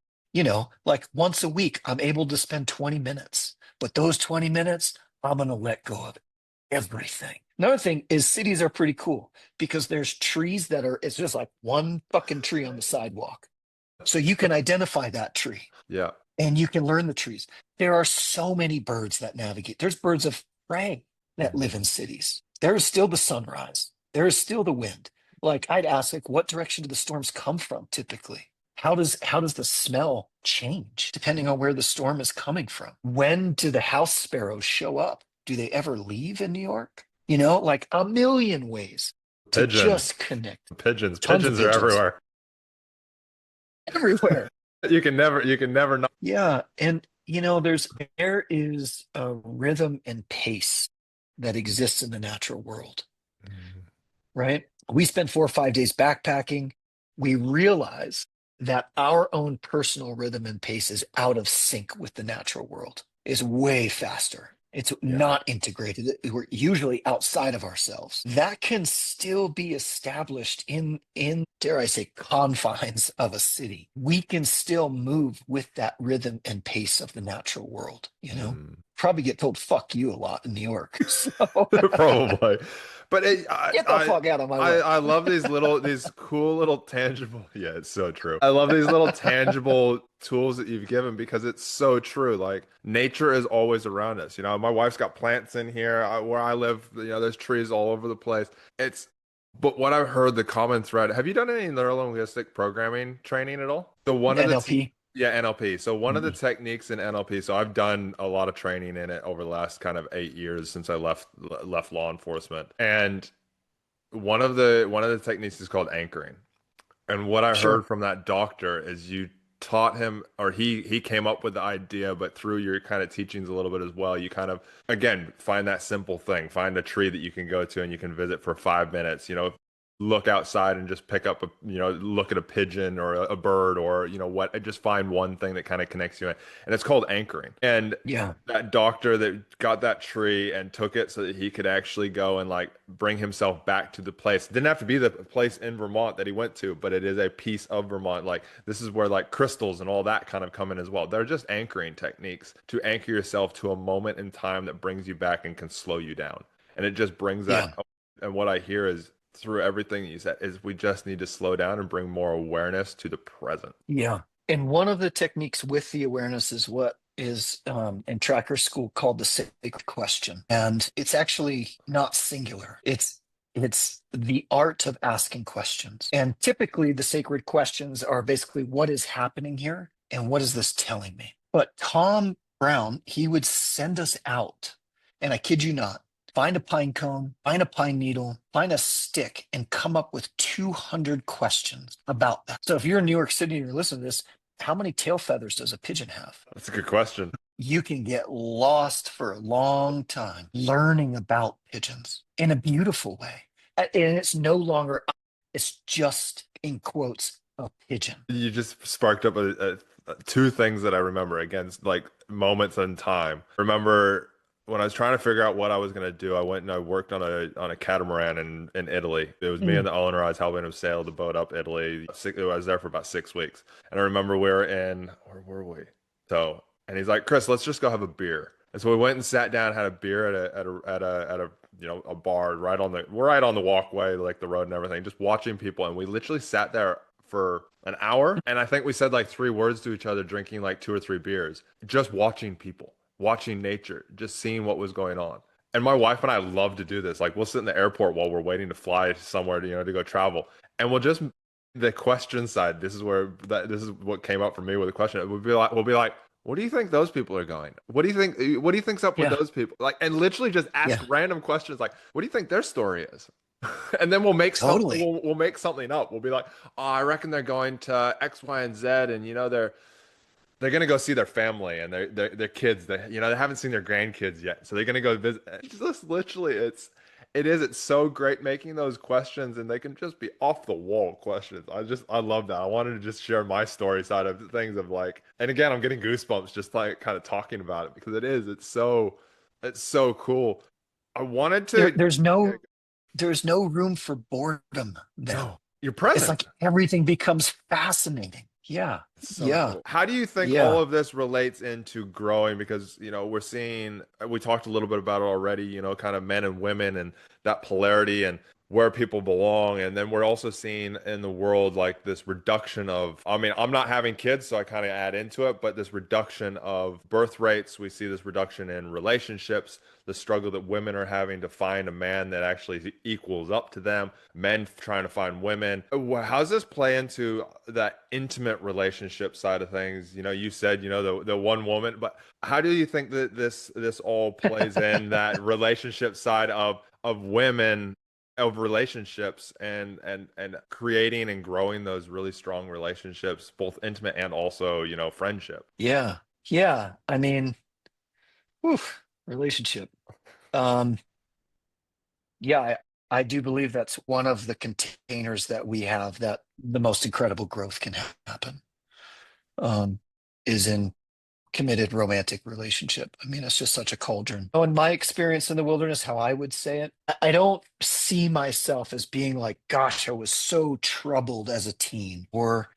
Like once a week, I'm able to spend 20 minutes, but those 20 minutes, I'm going to let go of everything. Another thing is cities are pretty cool because there's trees it's just like one fucking tree on the sidewalk. So you can identify that tree Yeah. and you can learn the trees. There are so many birds that navigate. There's birds of prey that live in cities. There is still the sunrise. There is still the wind. Like I'd ask, like, what direction do the storms come from typically? How does the smell change depending on where the storm is coming from? When do the house sparrows show up? Do they ever leave in New York? Like a million ways to Pigeons. just connect. Pigeons. Tons of Pigeons are pigeons everywhere. everywhere. You can never not. Yeah, and there is a rhythm and pace that exists in the natural world, right? We spend 4 or 5 days backpacking. We realize that our own personal rhythm and pace is out of sync with the natural world. It's way faster. It's Yeah. not integrated. We're usually outside of ourselves. That can still be established in dare I say confines of a city. We can still move with that rhythm and pace of the natural world. Mm. Probably get told fuck you a lot in New York. So Probably, but get the fuck out of my way. I love these cool little tangible. Yeah, it's so true. I love these little tangible tools that you've given because it's so true. Like nature is always around us. My wife's got plants in here where I live. There's trees all over the place. But what I've heard the common thread. Have you done any neuro-linguistic programming training at all? So one of the NLP. yeah, NLP. So one of the Mm, techniques in NLP, so I've done a lot of training in it over the last kind of 8 years since I left law enforcement. And one of the techniques is called anchoring. And what I heard sure. from that doctor is you taught him, or he came up with the idea, but through your kind of teachings a little bit as well, you kind of again find that simple thing, find a tree that you can go to and you can visit for 5 minutes, look outside and just pick up look at a pigeon or a bird or what, just find one thing that kind of connects you in. And it's called anchoring. And Yeah. that doctor that got that tree and took it so that he could actually go and like bring himself back to the place. It didn't have to be the place in Vermont that he went to, but it is a piece of Vermont. Like this is where like crystals and all that kind of come in as well. They're just anchoring techniques to anchor yourself to a moment in time that brings you back and can slow you down. And it just brings that. Yeah. And what I hear is through everything you said is we just need to slow down and bring more awareness to the present. Yeah. And one of the techniques with the awareness is what is in tracker school called the sacred question. And it's actually not singular. It's the art of asking questions. And typically the sacred questions are basically what is happening here and what is this telling me? But Tom Brown, he would send us out, and I kid you not, find a pine cone, find a pine needle, find a stick, and come up with 200 questions about that. So if you're in New York City and you're listening to this, how many tail feathers does a pigeon have? That's a good question. You can get lost for a long time learning about pigeons in a beautiful way. And it's no longer, it's just in quotes, a pigeon. You just sparked up two things that I remember against like moments in time. Remember when I was trying to figure out what I was going to do, I went and I worked on a catamaran in Italy. It was me and Mm. the owner. I was helping him sail the boat up Italy. I was there for about 6 weeks. And I remember we were where were we? So, and he's like, Chris, let's just go have a beer. And so we went and sat down, had a beer at a a bar right on the walkway, like the road and everything, just watching people. And we literally sat there for an hour. And I think we said like 3 words to each other, drinking like 2 or 3 beers, just watching people, watching nature, just seeing what was going on. And my wife and I love to do this. Like we'll sit in the airport while we're waiting to fly somewhere to go travel. And we'll just the question side. This is what came up for me with the question. We'll be like, what do you think those people are going? What do you think's up with Yeah. those people? Like, and literally just ask Yeah. random questions like, what do you think their story is? And then we'll make something Totally. we'll make something up. We'll be like, oh, I reckon they're going to X, Y, and Z, and they're gonna go see their family and their kids. They haven't seen their grandkids yet, so they're gonna go visit. It's just literally, it's so great making those questions, and they can just be off the wall questions. I love that. I wanted to just share my story side of things of like, and again, I'm getting goosebumps just like kind of talking about it because it's so cool. I wanted There, to. there's no there's no room for boredom then. No, you're It's present. like everything becomes fascinating. Yeah. It's so Yeah. cool. How do you think all Yeah. of this relates into growing? Because, we're seeing, we talked a little bit about it already, kind of men and women and that polarity and where people belong. And then we're also seeing in the world like this reduction of, I mean, I'm not having kids, so I kind of add into it, but this reduction of birth rates. We see this reduction in relationships, the struggle that women are having to find a man that actually equals up to them, men trying to find women. How does this play into that intimate relationship side of things? You said, the one woman, but how do you think that this all plays in that relationship side of women, of relationships, and creating and growing those really strong relationships, both intimate and also, friendship? Yeah. Yeah. I mean, whew, relationship. Um, yeah, I do believe that's one of the containers that we have that the most incredible growth can happen, um, is in committed romantic relationship. I mean, it's just such a cauldron. Oh, in my experience in the wilderness, how I would say it, I don't see myself as being like, gosh, I was so troubled as a teen. Or,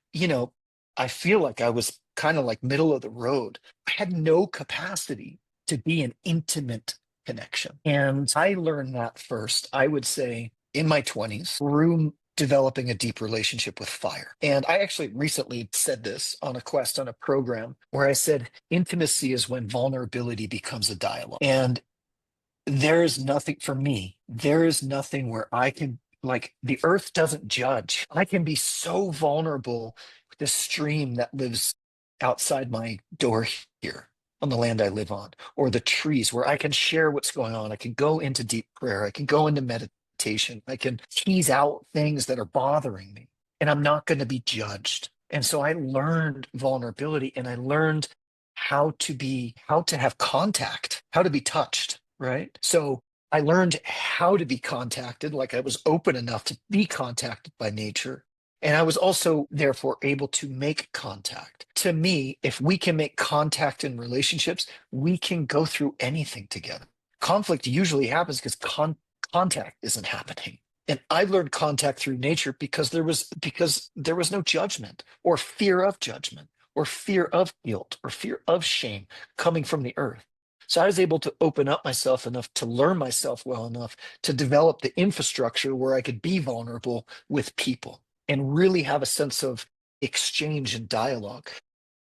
I feel like I was kind of like middle of the road. I had no capacity to be an intimate connection. And I learned that first, I would say, in my 20s through developing a deep relationship with fire. And I actually recently said this on a quest on a program where I said, intimacy is when vulnerability becomes a dialogue. And there is nothing for me, there is nothing where I can, like, the earth doesn't judge. I can be so vulnerable with the stream that lives outside my door here on the land I live on, or the trees where I can share what's going on. I can go into deep prayer. I can go into meditation. I can tease out things that are bothering me, and I'm not going to be judged. And so I learned vulnerability, and I learned how to have contact, how to be touched, right? So I learned how to be contacted, like I was open enough to be contacted by nature. And I was also therefore able to make contact. To me, if we can make contact in relationships, we can go through anything together. Conflict usually happens because contact isn't happening. And I learned contact through nature because there was no judgment or fear of judgment or fear of guilt or fear of shame coming from the earth. So I was able to open up myself enough to learn myself well enough to develop the infrastructure where I could be vulnerable with people and really have a sense of exchange and dialogue.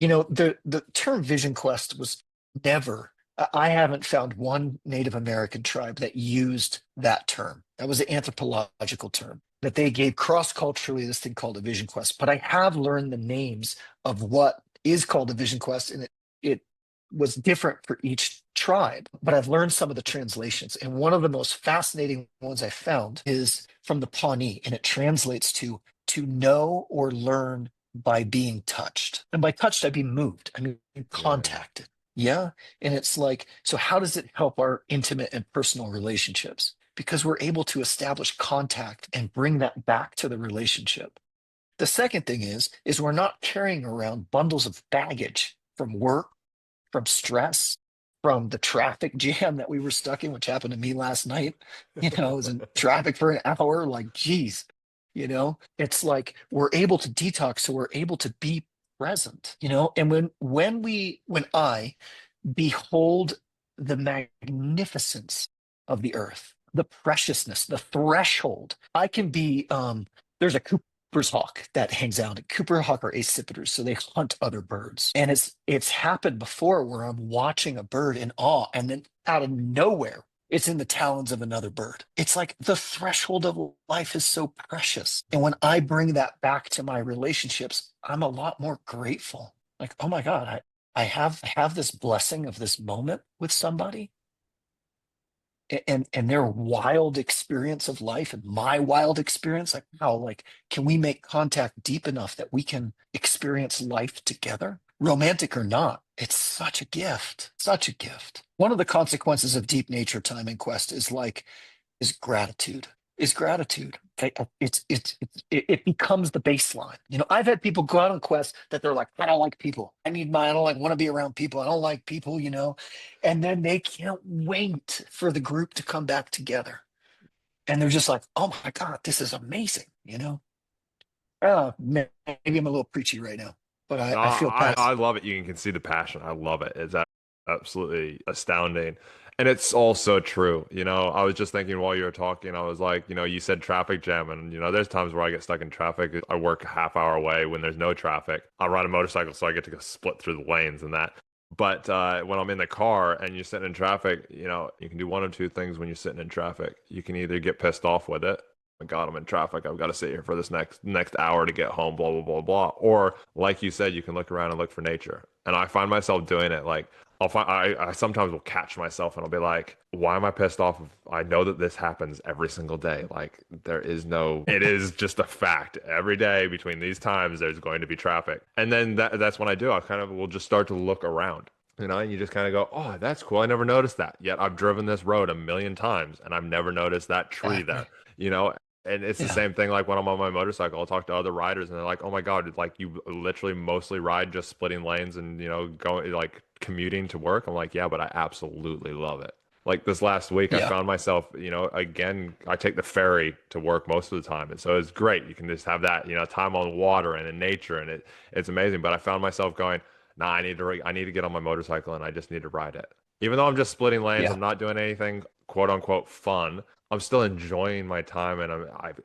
The term vision quest was never, I haven't found one Native American tribe that used that term. That was an anthropological term that they gave cross-culturally this thing called a vision quest. But I have learned the names of what is called a vision quest, and it was different for each tribe. But I've learned some of the translations. And one of the most fascinating ones I found is from the Pawnee, and it translates to know or learn by being touched. And by touched, I mean moved. I mean Yeah. contacted. Yeah. And it's like, so how does it help our intimate and personal relationships? Because we're able to establish contact and bring that back to the relationship. The second thing is we're not carrying around bundles of baggage from work, from stress, from the traffic jam that we were stuck in, which happened to me last night. I was in traffic for an hour, like, geez, it's like we're able to detox, so we're able to be present, and when I behold the magnificence of the earth, the preciousness, the threshold. I can be, there's a Cooper's hawk that hangs out. Cooper hawk are accipiters, so they hunt other birds. And it's happened before where I'm watching a bird in awe, and then out of nowhere, it's in the talons of another bird. It's like the threshold of life is so precious. And when I bring that back to my relationships, I'm a lot more grateful. Like, oh my God, I have this blessing of this moment with somebody, and their wild experience of life and my wild experience. Like, wow, like, can we make contact deep enough that we can experience life together, romantic or not? It's such a gift, such a gift. One of the consequences of deep nature time and quest is gratitude. Is gratitude. It becomes the baseline. I've had people go out on quests that they're like, I don't like people. I don't like want to be around people. I don't like people, and then they can't wait for the group to come back together. And they're just like, oh my God, this is amazing. Maybe I'm a little preachy right now. but No, I feel I past. love it. You can see the passion. I love it. It's absolutely astounding. And it's all so true. I was just thinking while you were talking, I was like, you said traffic jam. And, there's times where I get stuck in traffic. I work a half hour away when there's no traffic. I ride a motorcycle, so I get to go split through the lanes and that. But when I'm in the car and you're sitting in traffic, you can do one of two things when you're sitting in traffic. You can either get pissed off with it. My God, I'm in traffic. I've got to sit here for this next hour to get home, blah, blah, blah, blah. Or like you said, you can look around and look for nature. And I find myself doing it. Like I sometimes will catch myself and I'll be like, why am I pissed off? I know that this happens every single day. Like it is just a fact. Every day between these times, there's going to be traffic. And then that's when I do. I kind of will just start to look around. And you just kind of go, oh, that's cool. I never noticed that. Yet I've driven this road a million times and I've never noticed that tree there. Exactly. You know, and it's the Yeah. same thing like when I'm on my motorcycle, I'll talk to other riders and they're like, oh my God, like you literally mostly ride just splitting lanes and, going like commuting to work. I'm like, yeah, but I absolutely love it. Like this last week, I Yeah. found myself, again, I take the ferry to work most of the time. And so it's great. You can just have that, time on water and in nature and it's amazing. But I found myself going, nah, I need to get on my motorcycle and I just need to ride it. Even though I'm just splitting lanes, Yeah. I'm not doing anything quote unquote fun. I'm still enjoying my time and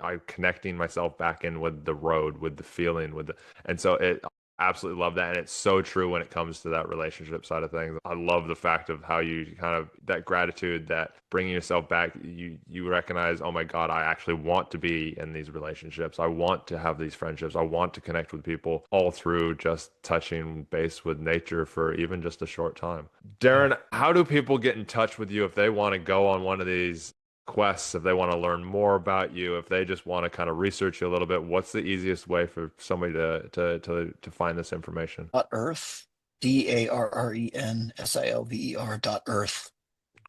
I'm connecting myself back in with the road, with the feeling, and so absolutely love that. And it's so true when it comes to that relationship side of things. I love the fact of how you kind of that gratitude, that bringing yourself back, you recognize, oh my God, I actually want to be in these relationships. I want to have these friendships. I want to connect with people all through just touching base with nature for even just a short time. Yeah. Darren, how do people get in touch with you if they want to go on one of these quests, if they want to learn more about you, if they just want to kind of research you a little bit? What's the easiest way for somebody to find this information? Earth, DARRENSILVER.earth,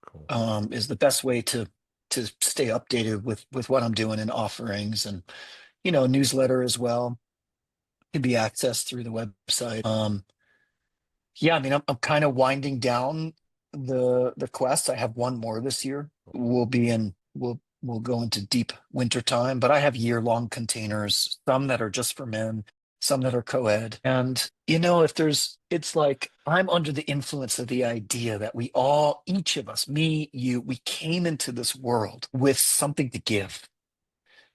Cool. is the best way to stay updated with what I'm doing and offerings, and newsletter as well can be accessed through the website. Yeah, I mean, I'm kind of winding down the quest. I have one more this year. We'll go into deep winter time, but I have year-long containers, some that are just for men, some that are co-ed. And if it's like I'm under the influence of the idea that each of us, me, you, we came into this world with something to give,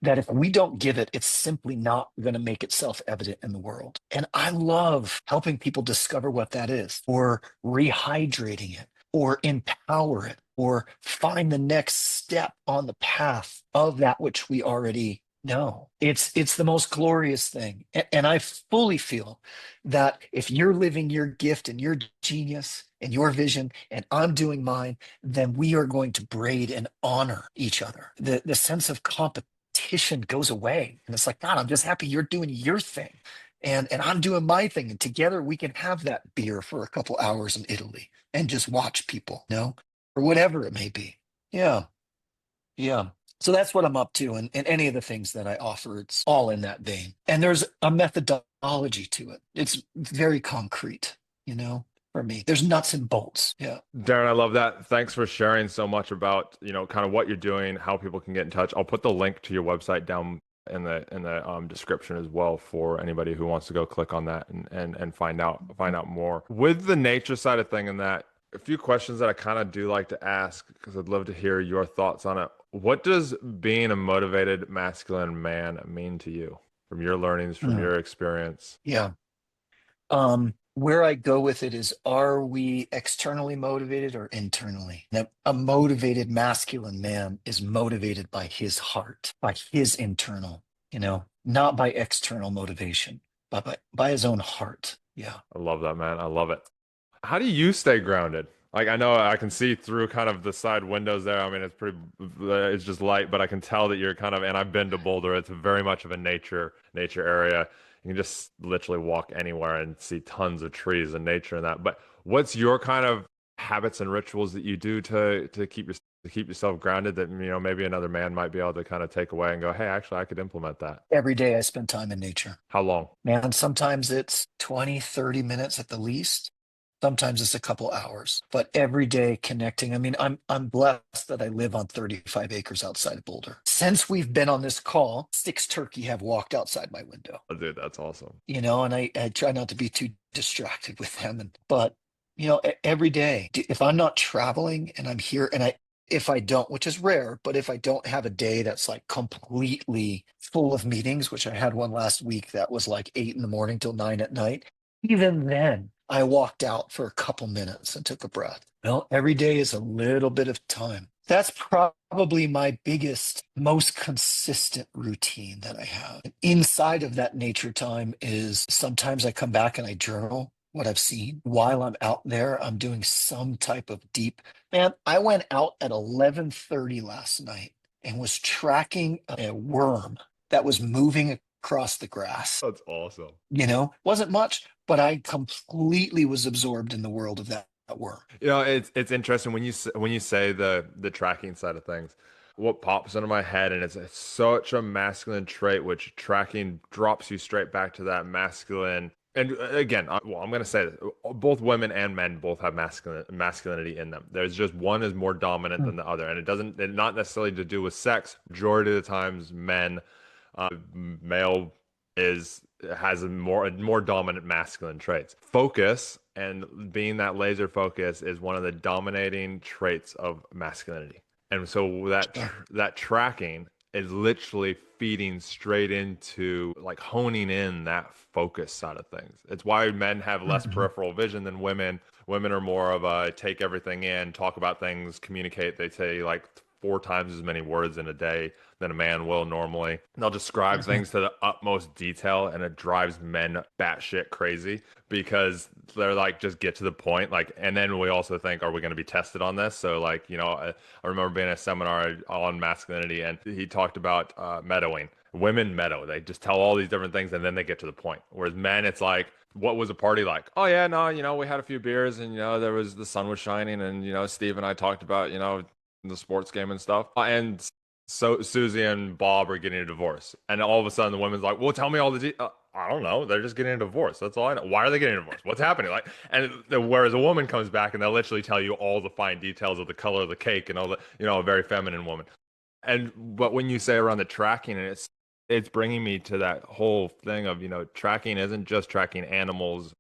that if we don't give it, it's simply not going to make itself evident in the world. And I love helping people discover what that is, or rehydrating it, or empower it, or find the next step on the path of that which we already know. It's the most glorious thing. And I fully feel that if you're living your gift and your genius and your vision, and I'm doing mine, then we are going to braid and honor each other. The sense of competition goes away. And it's like, God, I'm just happy you're doing your thing. And I'm doing my thing. And together we can have that beer for a couple hours in Italy and just watch people, or whatever it may be. Yeah. Yeah. So that's what I'm up to. And any of the things that I offer, it's all in that vein. And there's a methodology to it. It's very concrete, for me. There's nuts and bolts. Yeah. Darren, I love that. Thanks for sharing so much about, kind of what you're doing, how people can get in touch. I'll put the link to your website down in the description as well for anybody who wants to go click on that and find out more. With the nature side of thing and that, a few questions that I kind of do like to ask because I'd love to hear your thoughts on it. What does being a motivated masculine man mean to you from your learnings, from Mm. your experience? Yeah. Where I go with it is, are we externally motivated or internally? Now, a motivated masculine man is motivated by his heart, by his internal, not by external motivation, but by his own heart. Yeah. I love that, man. I love it. How do you stay grounded? Like I know I can see through kind of the side windows there. I mean, it's just light, but I can tell that you're kind of, and I've been to Boulder. It's very much of a nature area. You can just literally walk anywhere and see tons of trees and nature and that. But what's your kind of habits and rituals that you do to keep yourself grounded that, maybe another man might be able to kind of take away and go, hey, actually, I could implement that. Every day I spend time in nature. How long? Man, sometimes it's 20, 30 minutes at the least. Sometimes it's a couple hours, but every day connecting. I mean, I'm blessed that I live on 35 acres outside of Boulder. Since we've been on this call, 6 turkey have walked outside my window. Oh, dude, that's awesome. And I try not to be too distracted with them. But every day, if I'm not traveling and I'm here, if I don't, which is rare, but if I don't have a day that's like completely full of meetings, which I had one last week that was like 8 in the morning till 9 at night, even then I walked out for a couple minutes and took a breath. Well, every day is a little bit of time. That's probably my biggest, most consistent routine that I have. Inside of that nature time is sometimes I come back and I journal what I've seen. While I'm out there, I'm doing some type of deep. Man, I went out at 11:30 last night and was tracking a worm that was moving across the grass. That's awesome. Wasn't much, but I completely was absorbed in the world of that worm. It's interesting when you say the tracking side of things. What pops into my head, and it's such a masculine trait, which tracking drops you straight back to that masculine. And again, I'm going to say this, both women and men both have masculinity in them. There's just one is more dominant Hmm. than the other, and it's not necessarily to do with sex. Majority of the times, male is has a more dominant masculine traits. Focus and being that laser focus is one of the dominating traits of masculinity. And so Sure. that tracking is literally feeding straight into like honing in that focus side of things. It's why men have less Mhm. peripheral vision than women. Women are more of a take everything in, talk about things, communicate. They say like 4 times as many words in a day than a man will normally. And they'll describe Mhm. things to the utmost detail, and it drives men batshit crazy because they're like, just get to the point. Like, and then we also think, are we going to be tested on this? So, like, I remember being at a seminar on masculinity, and he talked about meadowing. Women meadow. They just tell all these different things, and then they get to the point. Whereas men, it's like, what was a party like? Oh yeah, no, we had a few beers, and the sun was shining, and Steve and I talked about the sports game and stuff. And so Susie and Bob are getting a divorce, and all of a sudden the woman's like, "Well, tell me all I don't know. They're just getting a divorce. That's all I know. Why are they getting a divorce? What's happening?" Like, and whereas a woman comes back and they'll literally tell you all the fine details of the color of the cake and all the, a very feminine woman. And but when you say around the tracking, and it's bringing me to that whole thing of tracking isn't just tracking animals,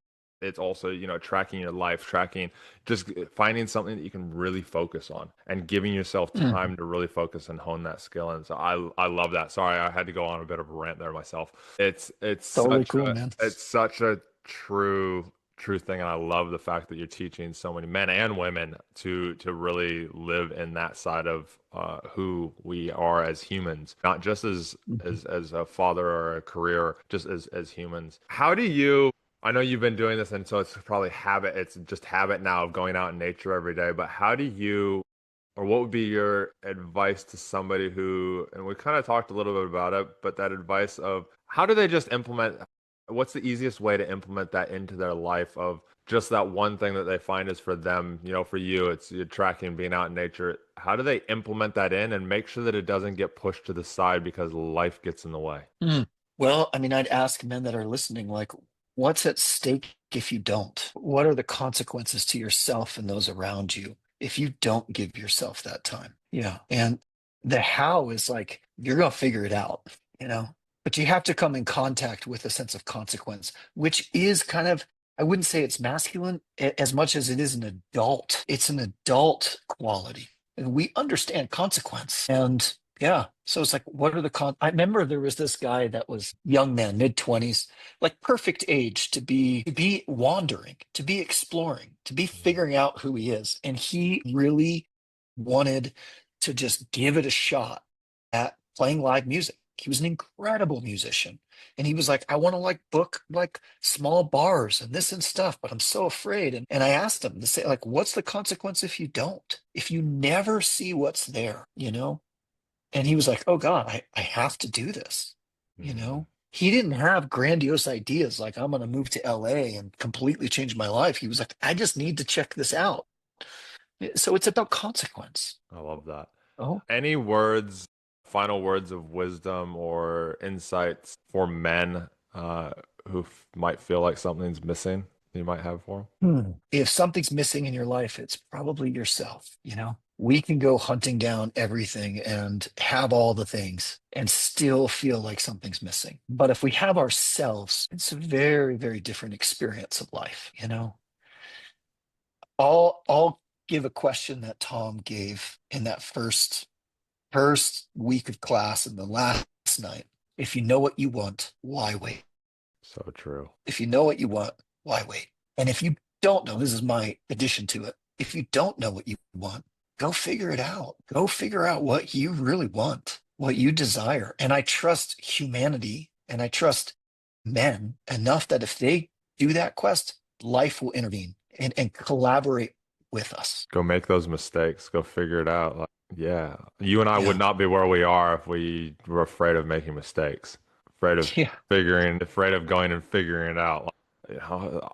it's also tracking your life, tracking just finding something that you can really focus on and giving yourself Mhm. time to really focus and hone that skill. And so I love that. Sorry, I had to go on a bit of a rant there myself. Totally cool, man. It's such a true thing, and I love the fact that you're teaching so many men and women to really live in that side of who we are as humans, not just Mhm. as a father or a career, just as humans. How do you? I know you've been doing this, and so it's probably habit. It's just habit now of going out in nature every day. But how do you, or what would be your advice to somebody who, and we kind of talked a little bit about it, but that advice of how do they just implement, what's the easiest way to implement that into their life of just that one thing that they find is for them, for you, it's you're tracking, being out in nature. How do they implement that in and make sure that it doesn't get pushed to the side because life gets in the way? Mm. Well, I mean, I'd ask men that are listening, like, what's at stake if you don't? What are the consequences to yourself and those around you if you don't give yourself that time? Yeah. And the how is like, you're going to figure it out, you know? But you have to come in contact with a sense of consequence, which is kind of, I wouldn't say it's masculine as much as it is an adult. It's an adult quality. And we understand consequence. And yeah. So it's like, what are I remember there was this guy that was young man, mid 20s, like perfect age to be wandering, to be exploring, to be figuring out who he is. And he really wanted to just give it a shot at playing live music. He was an incredible musician. And he was like, I want to like book like small bars and this and stuff, but I'm so afraid. And I asked him to say, like, what's the consequence if you don't? If you never see what's there, you know? And he was like, oh God, I have to do this. You Mm. know, he didn't have grandiose ideas like I'm going to move to LA and completely change my life. He was like, I just need to check this out. So it's about consequence. I love that. Oh, Any words, final words of wisdom or insights for men who might feel like something's missing? you might have for If something's missing in your life, it's probably yourself, We can go hunting down everything and have all the things and still feel like something's missing. But if we have ourselves, it's a very, very different experience of life. I'll give a question that Tom gave in that first week of class and the last night. If you know what you want, why wait? So true. If you know what you want, why wait? And if you don't know, this is my addition to it. If you don't know what you want, go figure it out. Go figure out what you really want, what you desire. And I trust humanity and I trust men enough that if they do that quest, life will intervene and collaborate with us. Go make those mistakes. Go figure it out. Like, yeah. You and I would Yeah. not be where we are if we were afraid of making mistakes, afraid of Yeah. afraid of going and figuring it out.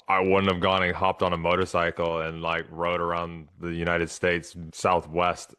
I wouldn't have gone and hopped on a motorcycle and like rode around the United States Southwest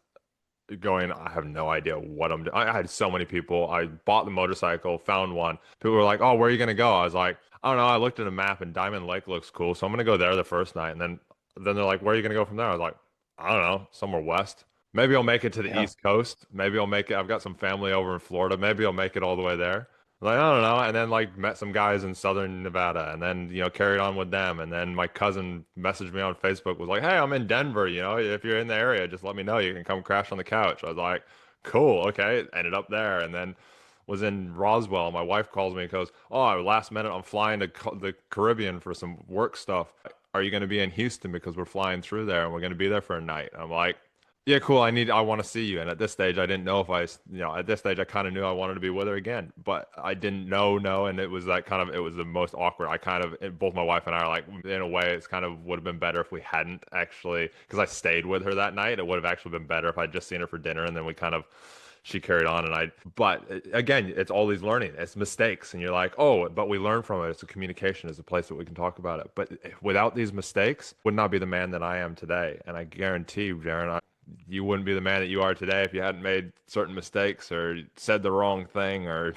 going, I have no idea what I'm doing. I had so many people. I bought the motorcycle, found one. People were like, "Oh, where are you gonna go?" I was like, "I don't know." I looked at a map and Diamond Lake looks cool, so I'm gonna go there the first night. And then they're like, "Where are you gonna go from there?" I was like, "I don't know, somewhere west. Maybe I'll make it to the Yeah. East Coast. Maybe I'll make it. I've got some family over in Florida. Maybe I'll make it all the way there." Like, I don't know. And then like met some guys in Southern Nevada and then, carried on with them. And then my cousin messaged me on Facebook, was like, "Hey, I'm in Denver. If you're in the area, just let me know. You can come crash on the couch." I was like, "Cool, okay." Ended up there and then was in Roswell. My wife calls me and goes, "Oh, last minute, I'm flying to the Caribbean for some work stuff. Are you going to be in Houston because we're flying through there and we're going to be there for a night?" I'm like, "Yeah, cool. I want to see you." And at this stage, I didn't know if at this stage, I kind of knew I wanted to be with her again, but I didn't know, no. And it was it was the most awkward. Both my wife and I are like, in a way, it's kind of would have been better if we hadn't actually, because I stayed with her that night. It would have actually been better if I'd just seen her for dinner and then she carried on but again, it's all these learning, it's mistakes. And you're like, oh, but we learn from it. It's a communication, it's a place that we can talk about it. But without these mistakes, would not be the man that I am today. And I guarantee you, Darren, you wouldn't be the man that you are today if you hadn't made certain mistakes or said the wrong thing or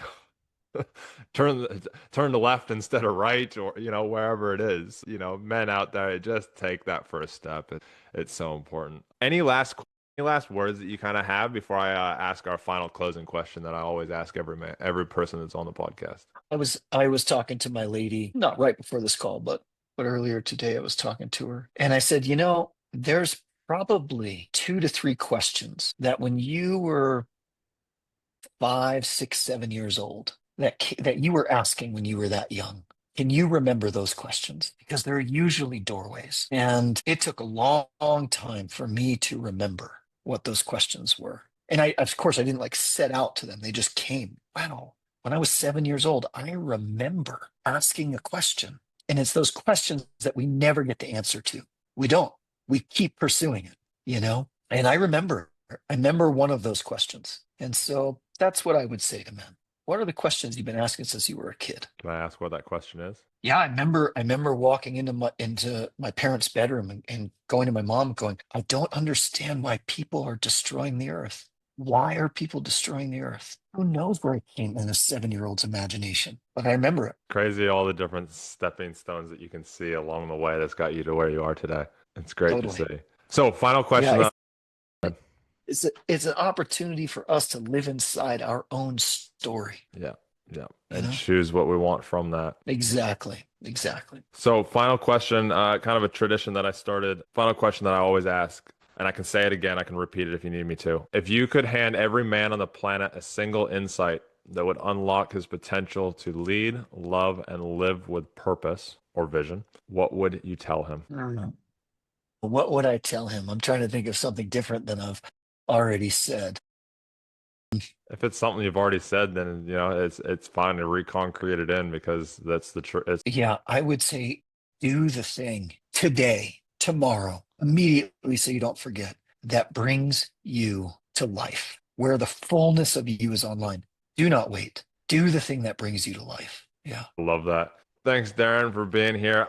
turn to left instead of right, or wherever it is. Men out there, just take that first step. It's so important. Any last words that you kind of have before I ask our final closing question that I always ask every person that's on the podcast? I was talking to my lady, not right before this call, but earlier today I was talking to her and I said, there's probably 2 to 3 questions that when you were 5, 6, 7 years old that you were asking when you were that young. Can you remember those questions? Because they're usually doorways. And it took a long, long time for me to remember what those questions were. And of course, I didn't like set out to them. They just came. Wow. When I was 7 years old, I remember asking a question. And it's those questions that we never get the answer to. We don't. We keep pursuing it. And I remember one of those questions. And so that's what I would say to men. What are the questions you've been asking since you were a kid? Can I ask what that question is? Yeah, I remember walking into my parents' bedroom and going to my mom going, I don't understand why people are destroying the earth. Why are people destroying the earth? Who knows where it came in a 7-year-old's imagination? But I remember it. Crazy, all the different stepping stones that you can see along the way that's got you to where you are today. It's great to Totally. see. So, final Yeah, question. it's an opportunity for us to live inside our own story. Yeah, yeah, You and know? choose what we want from that. Exactly. Exactly. So, final question, kind of a tradition that I started. Final question that I always ask, and I can say it again, I can repeat it if you need me to. If you could hand every man on the planet a single insight that would unlock his potential to lead, love, and live with purpose or vision, what would you tell him? Mm. What would I tell him? I'm trying to think of something different than I've already said. If it's something you've already said, then it's fine to reconcrete it in because that's the truth. Yeah, I would say do the thing today, tomorrow, immediately so you don't forget that brings you to life, where the fullness of you is online. Do not wait. Do the thing that brings you to life. Yeah. Love that. Thanks, Darren, for being here.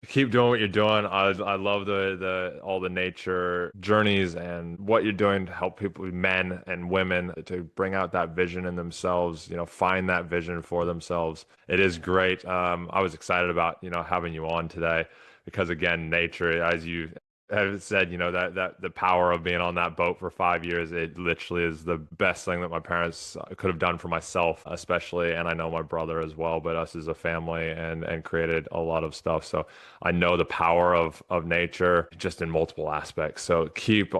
Keep doing what you're doing. I love the all the nature journeys and what you're doing to help people, men and women, to bring out that vision in themselves. Find that vision for themselves. It is great. I was excited about having you on today because again, nature, as you have said, that the power of being on that boat for 5 years, it literally is the best thing that my parents could have done for myself, especially, and I know my brother as well, but us as a family, and created a lot of stuff. So I know the power of nature just in multiple aspects. So keep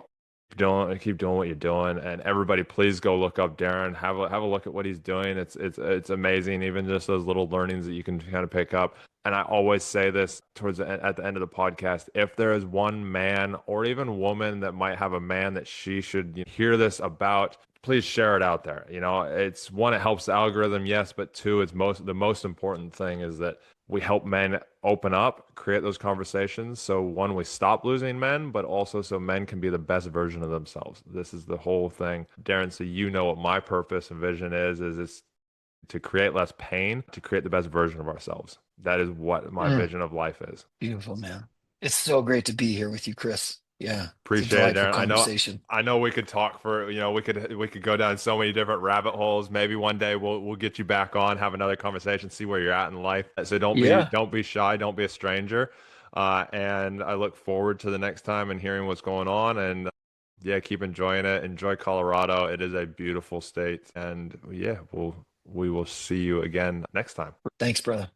doing what you're doing, and everybody please go look up Darren. Have a look at what he's doing. It's amazing, even just those little learnings that you can kind of pick up. And I always say this at the end of the podcast: if there is one man or even woman that might have a man that she should hear this about, please share it out there. It's one, it helps the algorithm, yes, but two, the most important thing is that we help men open up, create those conversations. So one, we stop losing men, but also so men can be the best version of themselves. This is the whole thing. Darren, so what my purpose and vision is it's to create less pain, to create the best version of ourselves. That is what my Mm, vision of life is. beautiful, man. It's so great to be here with you, Chris. Yeah, it's a Appreciate it, delightful Darren. conversation. I know we could talk for, we could go down so many different rabbit holes. Maybe one day we'll get you back on, have another conversation, see where you're at in life. So Yeah, don't be shy, don't be a stranger. And I look forward to the next time and hearing what's going on. And yeah, keep enjoying it. Enjoy Colorado. It is a beautiful state. And yeah, we will see you again next time. thanks, brother.